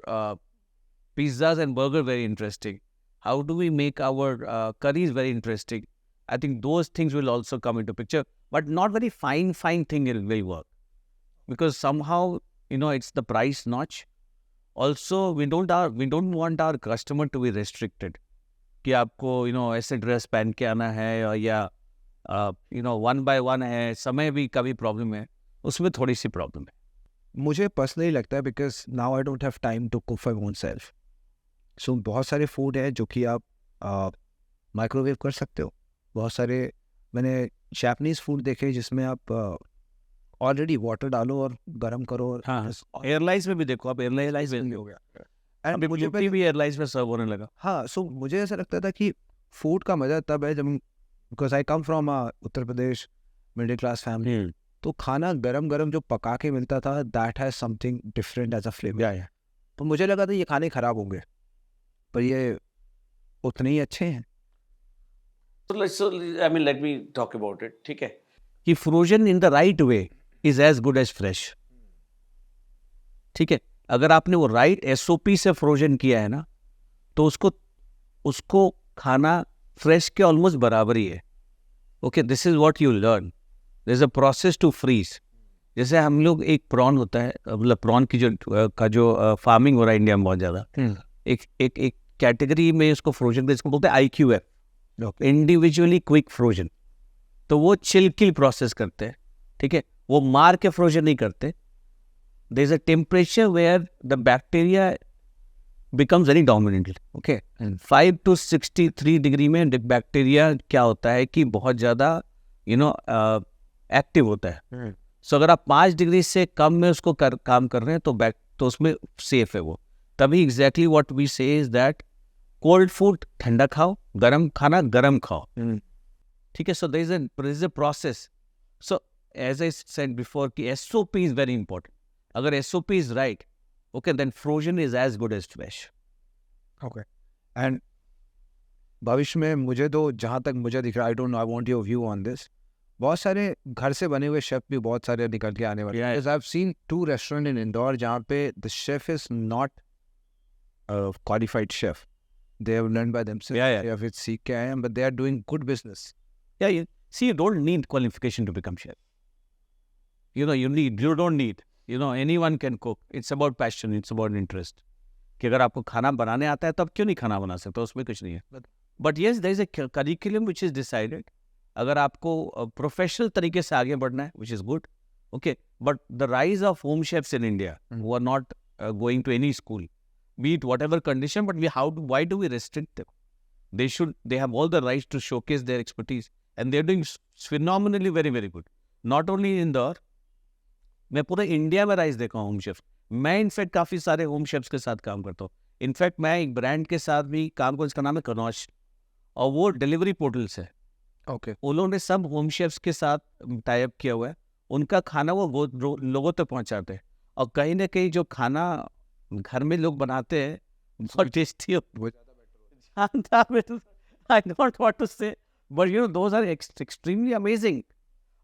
Speaker 2: pizzas and burger very interesting? How do we make our curries very interesting? I think those things will also come into picture, but not very fine thing will work, because somehow it's the price notch. Also, we don't want our customer to be restricted. कि आपको ऐसे dress पहन के आना है या 1 by 1 है, समय भी का भी प्रॉब्लम है, उसमें थोड़ी सी प्रॉब्लम है.
Speaker 1: मुझे पर्सनली लगता है because now I don't have time to cook for own self. So बहुत सारे फूड है जो कि आप माइक्रोवेव कर सकते हो. बहुत सारे मैंने जापानीज फूड देखे जिसमें आप ऑलरेडी वाटर डालो और गर्म करो. और
Speaker 2: हाँ, एयरलाइंस में भी देखो आप, एयरलाइंस में हो गया.
Speaker 1: एंड मुझे
Speaker 2: भी एयरलाइंस में सर्व होने लगा.
Speaker 1: हाँ. सो मुझे ऐसा लगता था कि फूड का मज़ा तब है जब, because I come from Uttar Pradesh middle class family, तो खाना गरम जो पका के मिलता था, that has something different as a flavour. तो मुझे लगा था ये खाने खराब होंगे, पर ये उतने ही अच्छे हैं.
Speaker 2: Let me talk about it. ठीक है कि frozen in the right way is as good as fresh. ठीक है. अगर आपने वो राइट SOP से फ्रोजन किया है ना, तो उसको खाना फ्रेश के ऑलमोस्ट बराबर ही है. Okay. This is what you learn. There is a process to freeze. जैसे हम लोग एक प्रॉन होता है, मतलब प्रॉन की जो फार्मिंग हो रहा है इंडिया में बहुत ज़्यादा, एक कैटेगरी में इसको फ्रोजन में इसको बोलते हैं IQF, इंडिविजुअली क्विक फ्रोजन. तो वो चिल प्रोसेस करते हैं. ठीक है. वो मार के फ्रोजन नहीं करते. There is a temperature where the bacteria becomes very dominant. Okay. 5 to 63 degree में बैक्टीरिया क्या होता है कि बहुत ज़्यादा एक्टिव होता है. सो अगर आप 5 डिग्री से कम में उसको काम कर रहे हैं तो उसमें सेफ है वो. तभी exactly what we say is that cold food ठंडा खाओ, गरम खाना गरम खाओ. ठीक है. So there is a process. So as I said before कि SOP इज वेरी इंपॉर्टेंट. अगर SOP is right, okay, then frozen is as good as fresh.
Speaker 1: Okay. And भविष्य में मुझे तो जहाँ तक मुझे दिख रहा है, I don't know, I want your view on this. बहुत सारे घर से बने हुए शेफ भी बहुत सारे निकल के आने वाले हैं. Because I've seen 2 restaurants in Indore जहाँ पे the chef is not a qualified chef. They have learned by themselves. They have with CKIM, but they are doing good business.
Speaker 2: Yeah. See, you don't need qualification to become chef. You don't need. Anyone can cook. It's about passion. It's about interest. कि अगर आपको खाना बनाने आता है तो आप क्यों नहीं खाना बना सकते, उसमें कुछ नहीं है. But yes, there is a curriculum which is decided. अगर आपको प्रोफेशनल तरीके से आगे बढ़ना है, which is good. Okay. But the rise of home chefs in India who are not going to any school, be it whatever condition, but why do we restrict them? they have all the rights to showcase their expertise, and they're doing phenomenally very very good. Not only in Indore, मैं पूरे India में rice देखा हूँ home chef. मैं in fact काफ़ी सारे home chefs के साथ काम करता हूँ. इनफैक्ट मैं एक ब्रांड के साथ भी काम करता हूँ, इसका नाम है कनौश, और वो डिलीवरी पोर्टल्स है.
Speaker 1: ओके.
Speaker 2: उन्होंने सब होम शेफ्स के साथ टाई अप किया हुआ है. उनका खाना वो लोगों तक पहुँचाते हैं, और कहीं ना कहीं जो खाना घर में लोग बनाते हैं बहुत टेस्टी
Speaker 1: वो ज़्यादा बेटर है.
Speaker 2: I don't want to say, but those are extremely amazing.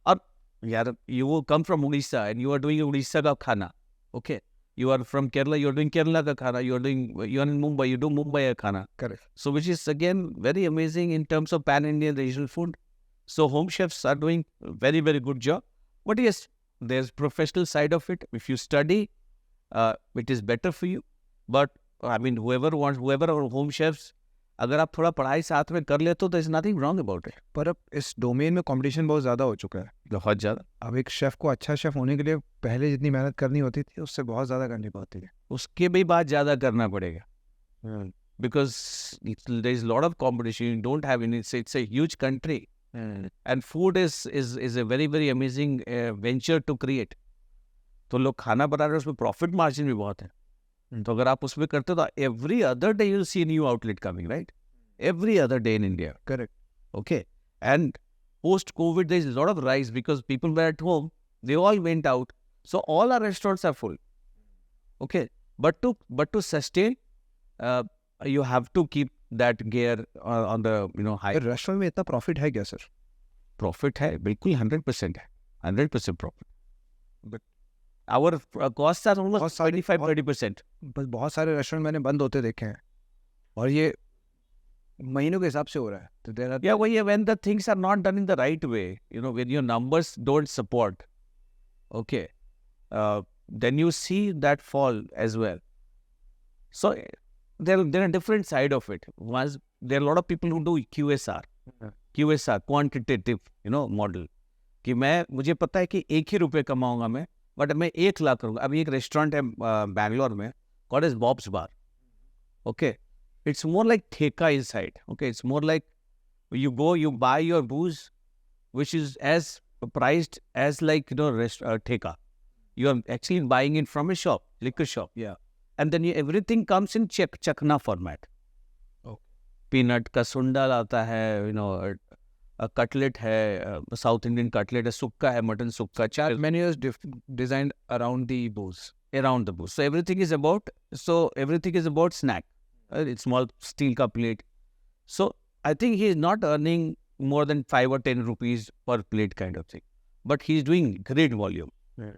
Speaker 2: और यार, you come from Odisha and you are doing Odisha का खाना, okay? You are from Kerala, you are doing Kerala का खाना. You are in Mumbai, you do Mumbai का खाना.
Speaker 1: Correct.
Speaker 2: So which is again very amazing in terms of pan-Indian regional food. So home chefs are doing very very good job. But yes, there's professional side of it. If you study, it is better for you. But I mean, whoever are home chefs, अगर आप थोड़ा पढ़ाई साथ में कर ले तो there's nothing wrong about it.
Speaker 1: पर अब इस डोमेन में कंपटीशन बहुत ज़्यादा हो चुका है.
Speaker 2: बहुत ज़्यादा.
Speaker 1: अब एक शेफ़ को अच्छा शेफ़ होने के लिए पहले जितनी मेहनत करनी होती थी उससे बहुत ज़्यादा करनी पड़ती है.
Speaker 2: उसके भी बाद ज़्यादा करना पड़ेगा. Because there is a lot of competition. You don't have any. It's a huge country. And food is a very very amazing venture to create. तो लोग खाना बना रहे हैं, उसमें प्रॉफिट मार्जिन भी बहुत है. तो अगर आप उसमें करते हो तो every other day you'll see a new outlet coming, right? Every other day in India.
Speaker 1: Correct.
Speaker 2: Okay. And post-COVID, there's a lot of rise because people were at home. They all went out. So all our restaurants are full. Okay. But to sustain, you have to keep that gear on the high.
Speaker 1: Restaurant में इतना profit है क्या sir?
Speaker 2: Profit है, बिल्कुल 100% है. 100% profit. But our costs are almost 25-30%.
Speaker 1: बस बहुत सारे रेस्टोरेंट मैंने बंद होते देखे हैं और ये महीनों के हिसाब से हो रहा है. तो देर
Speaker 2: Yeah, well, yeah, when the things are not done in the right way, when your numbers don't support, okay, then you see that fall as well. So there are different side of it. Once there are a lot of people who do QSR, quantitative, model. कि मुझे पता है कि 1 ही रुपये कमाऊंगा मैं, but मैं 1 लाख करूँगा. अभी एक रेस्टोरेंट है बैंगलोर में, called is Bob's bar. Okay, it's more like theka inside. Okay, it's more like you go, you buy your booze, which is as priced as like ठेका. You are actually buying it from a shop, liquor shop.
Speaker 1: Yeah.
Speaker 2: And then everything comes in chakna format.
Speaker 1: Okay.
Speaker 2: Peanut का सुंडल आता है, cutlet है, south Indian cutlet है, सुक्का है, mutton सुक्का.
Speaker 1: Chart menu is designed around the booze.
Speaker 2: Around the booze. So everything is about snack. It's small steel ka plate. So I think he is not earning more than 5 or 10 rupees per plate kind of thing. But he is doing great volume.
Speaker 1: Yeah.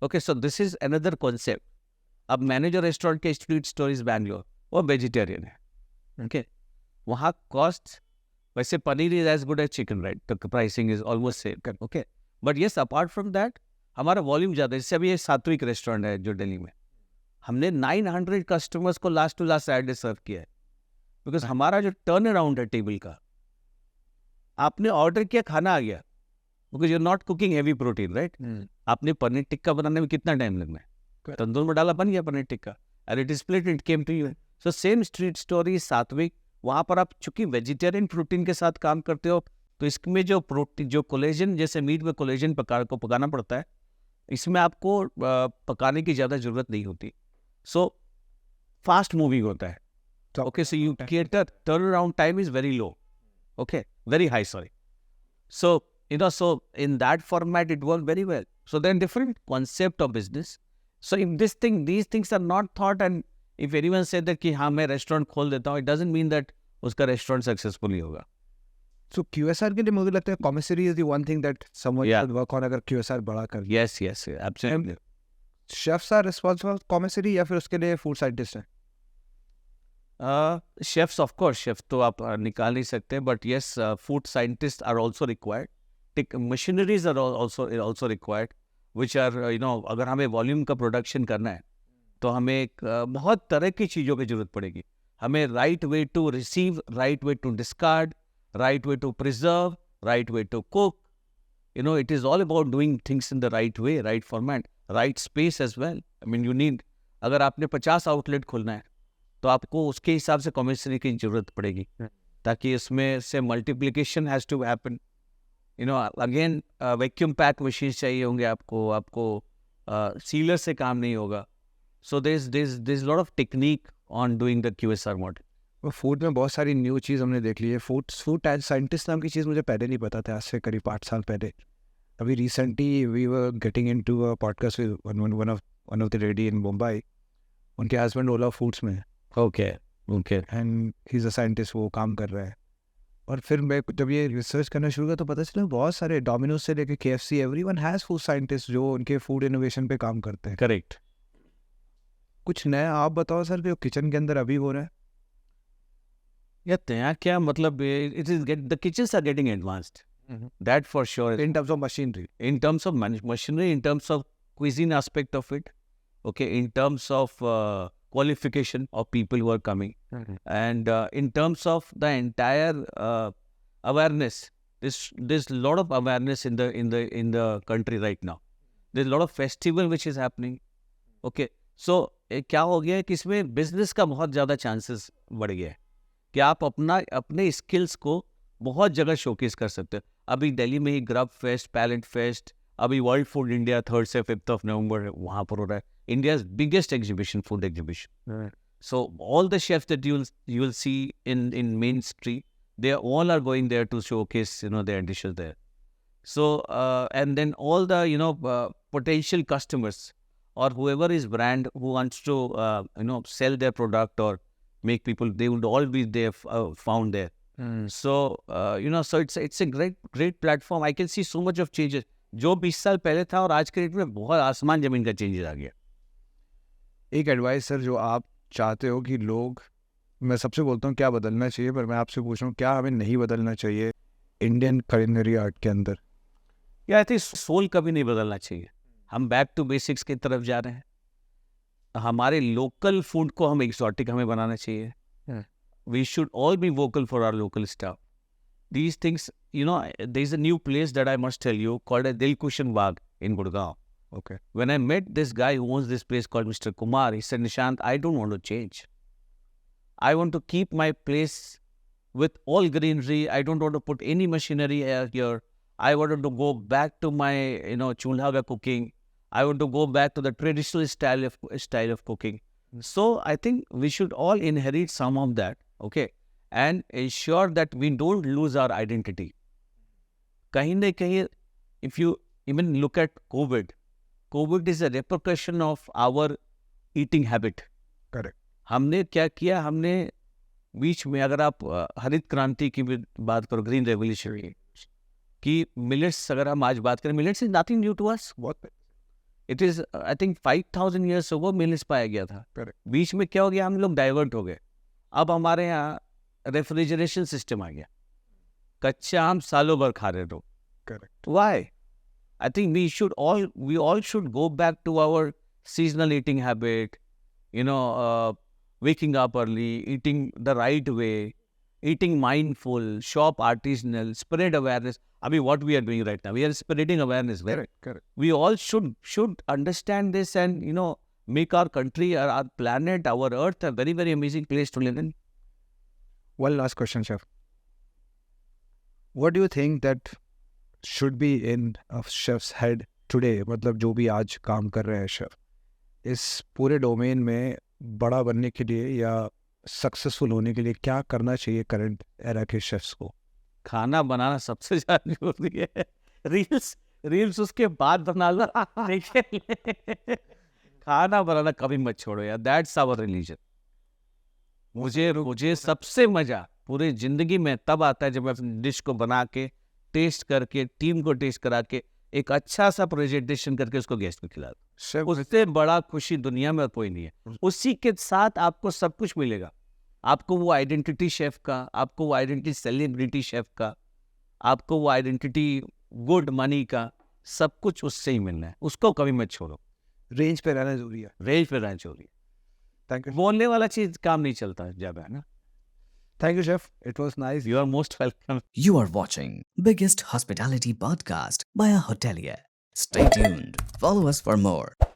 Speaker 2: Okay, so this is another concept. अब manager restaurant के street stories Bangalore, वो vegetarian है. Okay, वहाँ cost वैसे paneer is as good as chicken, right? The pricing is almost same. Okay, but yes, apart from that हमारा volume ज़्यादा है. जैसे अभी ये सात्विक रेस्टोरेंट है जो दिल्ली में, हमने 900 कस्टमर्स को लास्ट टू लास्ट सैटरडे सर्व किया है. बिकॉज हमारा जो टर्न अराउंड है टेबल का, आपने ऑर्डर किया, खाना आ गया. Because you are not cooking heavy protein, right? आपने पनीर टिक्का बनाने में कितना टाइम लगना है? तंदूर में डाला, बन गया paneer tikka, and it is split, it came to you. So same street story Satvik, वहाँ पर आप चूंकि वेजिटेरियन प्रोटीन के साथ काम करते हो, तो इसमें जो प्रोटीन, जो कोलेजन, जैसे मीट में कोलेजन पकाना पड़ता है, इसमें आपको पकाने की ज़्यादा ज़रूरत नहीं होती. सो फास्ट मूविंग होता है. Okay, so you get the turn around time is very low. Okay, very high, sorry. So in that format it worked very well. So there are different concept of business. So if these things are not thought, and if anyone said that कि हाँ मैं restaurant खोल देता हूँ, it doesn't mean that उसका restaurant successful ही होगा.
Speaker 1: So QSR के लिए मुझे लगता है commissary is the one thing that someone should work on अगर QSR बड़ा कर.
Speaker 2: Yes, absolutely.
Speaker 1: Chefs are responsible for commissary या फिर उसके लिए food scientist हैं?
Speaker 2: Chefs, of course, chef तो आप निकाल नहीं सकते, but yes, food scientists are also required. Machineries are also required, which are अगर हमें वॉल्यूम का प्रोडक्शन करना है तो हमें बहुत तरह की चीज़ों की जरूरत पड़ेगी. हमें right way to receive, right way to discard, right way to preserve, right way to cook. It is all about doing things in the right way, right format, right space as well. I mean, you need, अगर आपने 50 outlet खोलना है तो आपको उसके हिसाब से commercially की जरूरत पड़ेगी. ताकि इसमें से multiplication has to happen. You know again vacuum pack machine चाहिए होंगे आपको सीलर से काम नहीं होगा. So there's lot of technique on doing the QSR model.
Speaker 1: वो फूड में बहुत सारी न्यू चीज़ हमने देख ली है. फूड एंड साइंटिस्ट नाम की चीज़ मुझे पहले नहीं पता था, आज से करीब 8 साल पहले. अभी recently we were getting into a podcast with one of the lady in Mumbai. उनके हस्बैंड ओला फूड्स में है
Speaker 2: okay
Speaker 1: and he is a scientist, वो काम कर रहा है. और फिर मैं जब ये रिसर्च करना शुरू किया तो पता चला बहुत सारे डोमिनोज से लेके KFC everyone has food scientist जो उनके फूड इनोवेशन पे काम करते हैं.
Speaker 2: करेक्ट.
Speaker 1: कुछ नया आप बताओ सर जो किचन के अंदर अभी हो रहा है.
Speaker 2: या नया क्या मतलब, it is get the kitchens are getting advanced, that for sure.
Speaker 1: In terms of machinery,
Speaker 2: in terms of machinery, in terms of cuisine aspect of it, okay, in terms of qualification of people who are coming, and in terms of the entire awareness. There's a lot of awareness in the country right now. There's a lot of festival which is happening. Okay, so क्या हो गया है कि इसमें business का बहुत ज़्यादा chances बढ़ गया है कि आप अपने स्किल्स को बहुत जगह शोकेस कर सकते हो. अभी दिल्ली में ही ग्रब फेस्ट, पैलेट फेस्ट, अभी वर्ल्ड फूड इंडिया 3rd से 5th of November वहाँ पर हो रहा है. India's biggest exhibition, food exhibition. So all the chefs that you will see in main street, they all are going there to showcase their dishes there. So and then all the potential customers or whoever is brand who wants to sell their product or make people, they would all be there found there. So so it's a great platform. I can see so much of changes. जो 20 साल पहले था और आज के date में बहुत आसमान जमीन का चेंजेस आ गया.
Speaker 1: एक एडवाइस सर जो आप चाहते हो कि लोग, मैं सबसे बोलता हूँ क्या बदलना चाहिए, पर मैं आपसे पूछ रहा हूँ क्या हमें नहीं बदलना चाहिए इंडियन culinary आर्ट के अंदर.
Speaker 2: या आई थिंक सोल कभी नहीं बदलना चाहिए. हम बैक टू बेसिक्स की तरफ जा रहे हैं. हमारे लोकल फूड को हम एक्सोटिक हमें बनाना चाहिए. We should all be vocal for our local stuff. These things, there's a new place that I must tell you called a Dilkushan Bagh in Gurgaon.
Speaker 1: Okay.
Speaker 2: When I met this guy who owns this place called Mr. Kumar, he said, Nishant, I don't want to change. I want to keep my place with all greenery. I don't want to put any machinery here. I wanted to go back to my, chulha cooking. I want to go back to the traditional style of cooking. So I think we should all inherit some of that, okay, and ensure that we don't lose our identity. Kahin na kahin, if you even look at COVID is a repercussion of our eating habit.
Speaker 1: Correct.
Speaker 2: हमने क्या किया, हमने बीच में, अगर आप हरित क्रांति की बात करो, ग्रीन रेवोल्यूशन की, मिलेट्स अगर हम आज बात करें, millets is nothing new to us. It is I think 5000 years ago millets पाया गया था.
Speaker 1: Correct.
Speaker 2: बीच में क्या हो गया, हम लोग डाइवर्ट हो गए. अब हमारे यहाँ रेफ्रिजरेशन सिस्टम आ गया, कच्चा आम सालों भर खा रहे हो.
Speaker 1: Correct.
Speaker 2: Why? I think we all should go back to our seasonal eating habit, waking up early, eating the right way, eating mindful, shop artisanal, spread awareness. I mean, what we are doing right now, we are spreading awareness.
Speaker 1: Correct.
Speaker 2: We all should understand this and, make our country, our planet, our earth a very, very amazing place to live in.
Speaker 1: One last question, Chef. What do you think that should be in a chef's head today? मतलब जो भी आज काम कर रहे हैं chef, इस पूरे डोमेन में बड़ा बनने के लिए या सक्सेसफुल होने के लिए क्या करना चाहिए करंट एरा के शेफ्स को?
Speaker 2: खाना बनाना सबसे ज्यादा जरूरी है. रील्स उसके बाद बनाना. खाना बनाना कभी मत छोड़ो यार. That's our religion. मुझे सबसे मजा पूरी जिंदगी में तब आता है जब मैं अपनी डिश को बना के, टेस्ट करके, टीम को टेस्ट करा के, एक अच्छा सा प्रेजेंटेशन करके उसको गेस्ट को खिला दो. उससे बड़ा खुशी दुनिया में कोई नहीं है. उसी के साथ आपको सब कुछ मिलेगा. आपको वो आइडेंटिटी शेफ का, आपको वो आइडेंटिटी सेलिब्रिटी शेफ का, आपको वो आइडेंटिटी गुड मनी का, सब कुछ उससे ही मिलना है. उसको कभी मत छोड़ो.
Speaker 1: रेंज पे रहना जरूरी है.
Speaker 2: रेंज पे रहना जरूरी है.
Speaker 1: Thank you.
Speaker 2: बोलने वाला चीज काम नहीं चलता ज्यादा, है ना.
Speaker 1: Thank you, Chef. It was nice.
Speaker 2: You are most welcome.
Speaker 3: You are watching biggest hospitality podcast by a hotelier. Stay tuned. Follow us for more.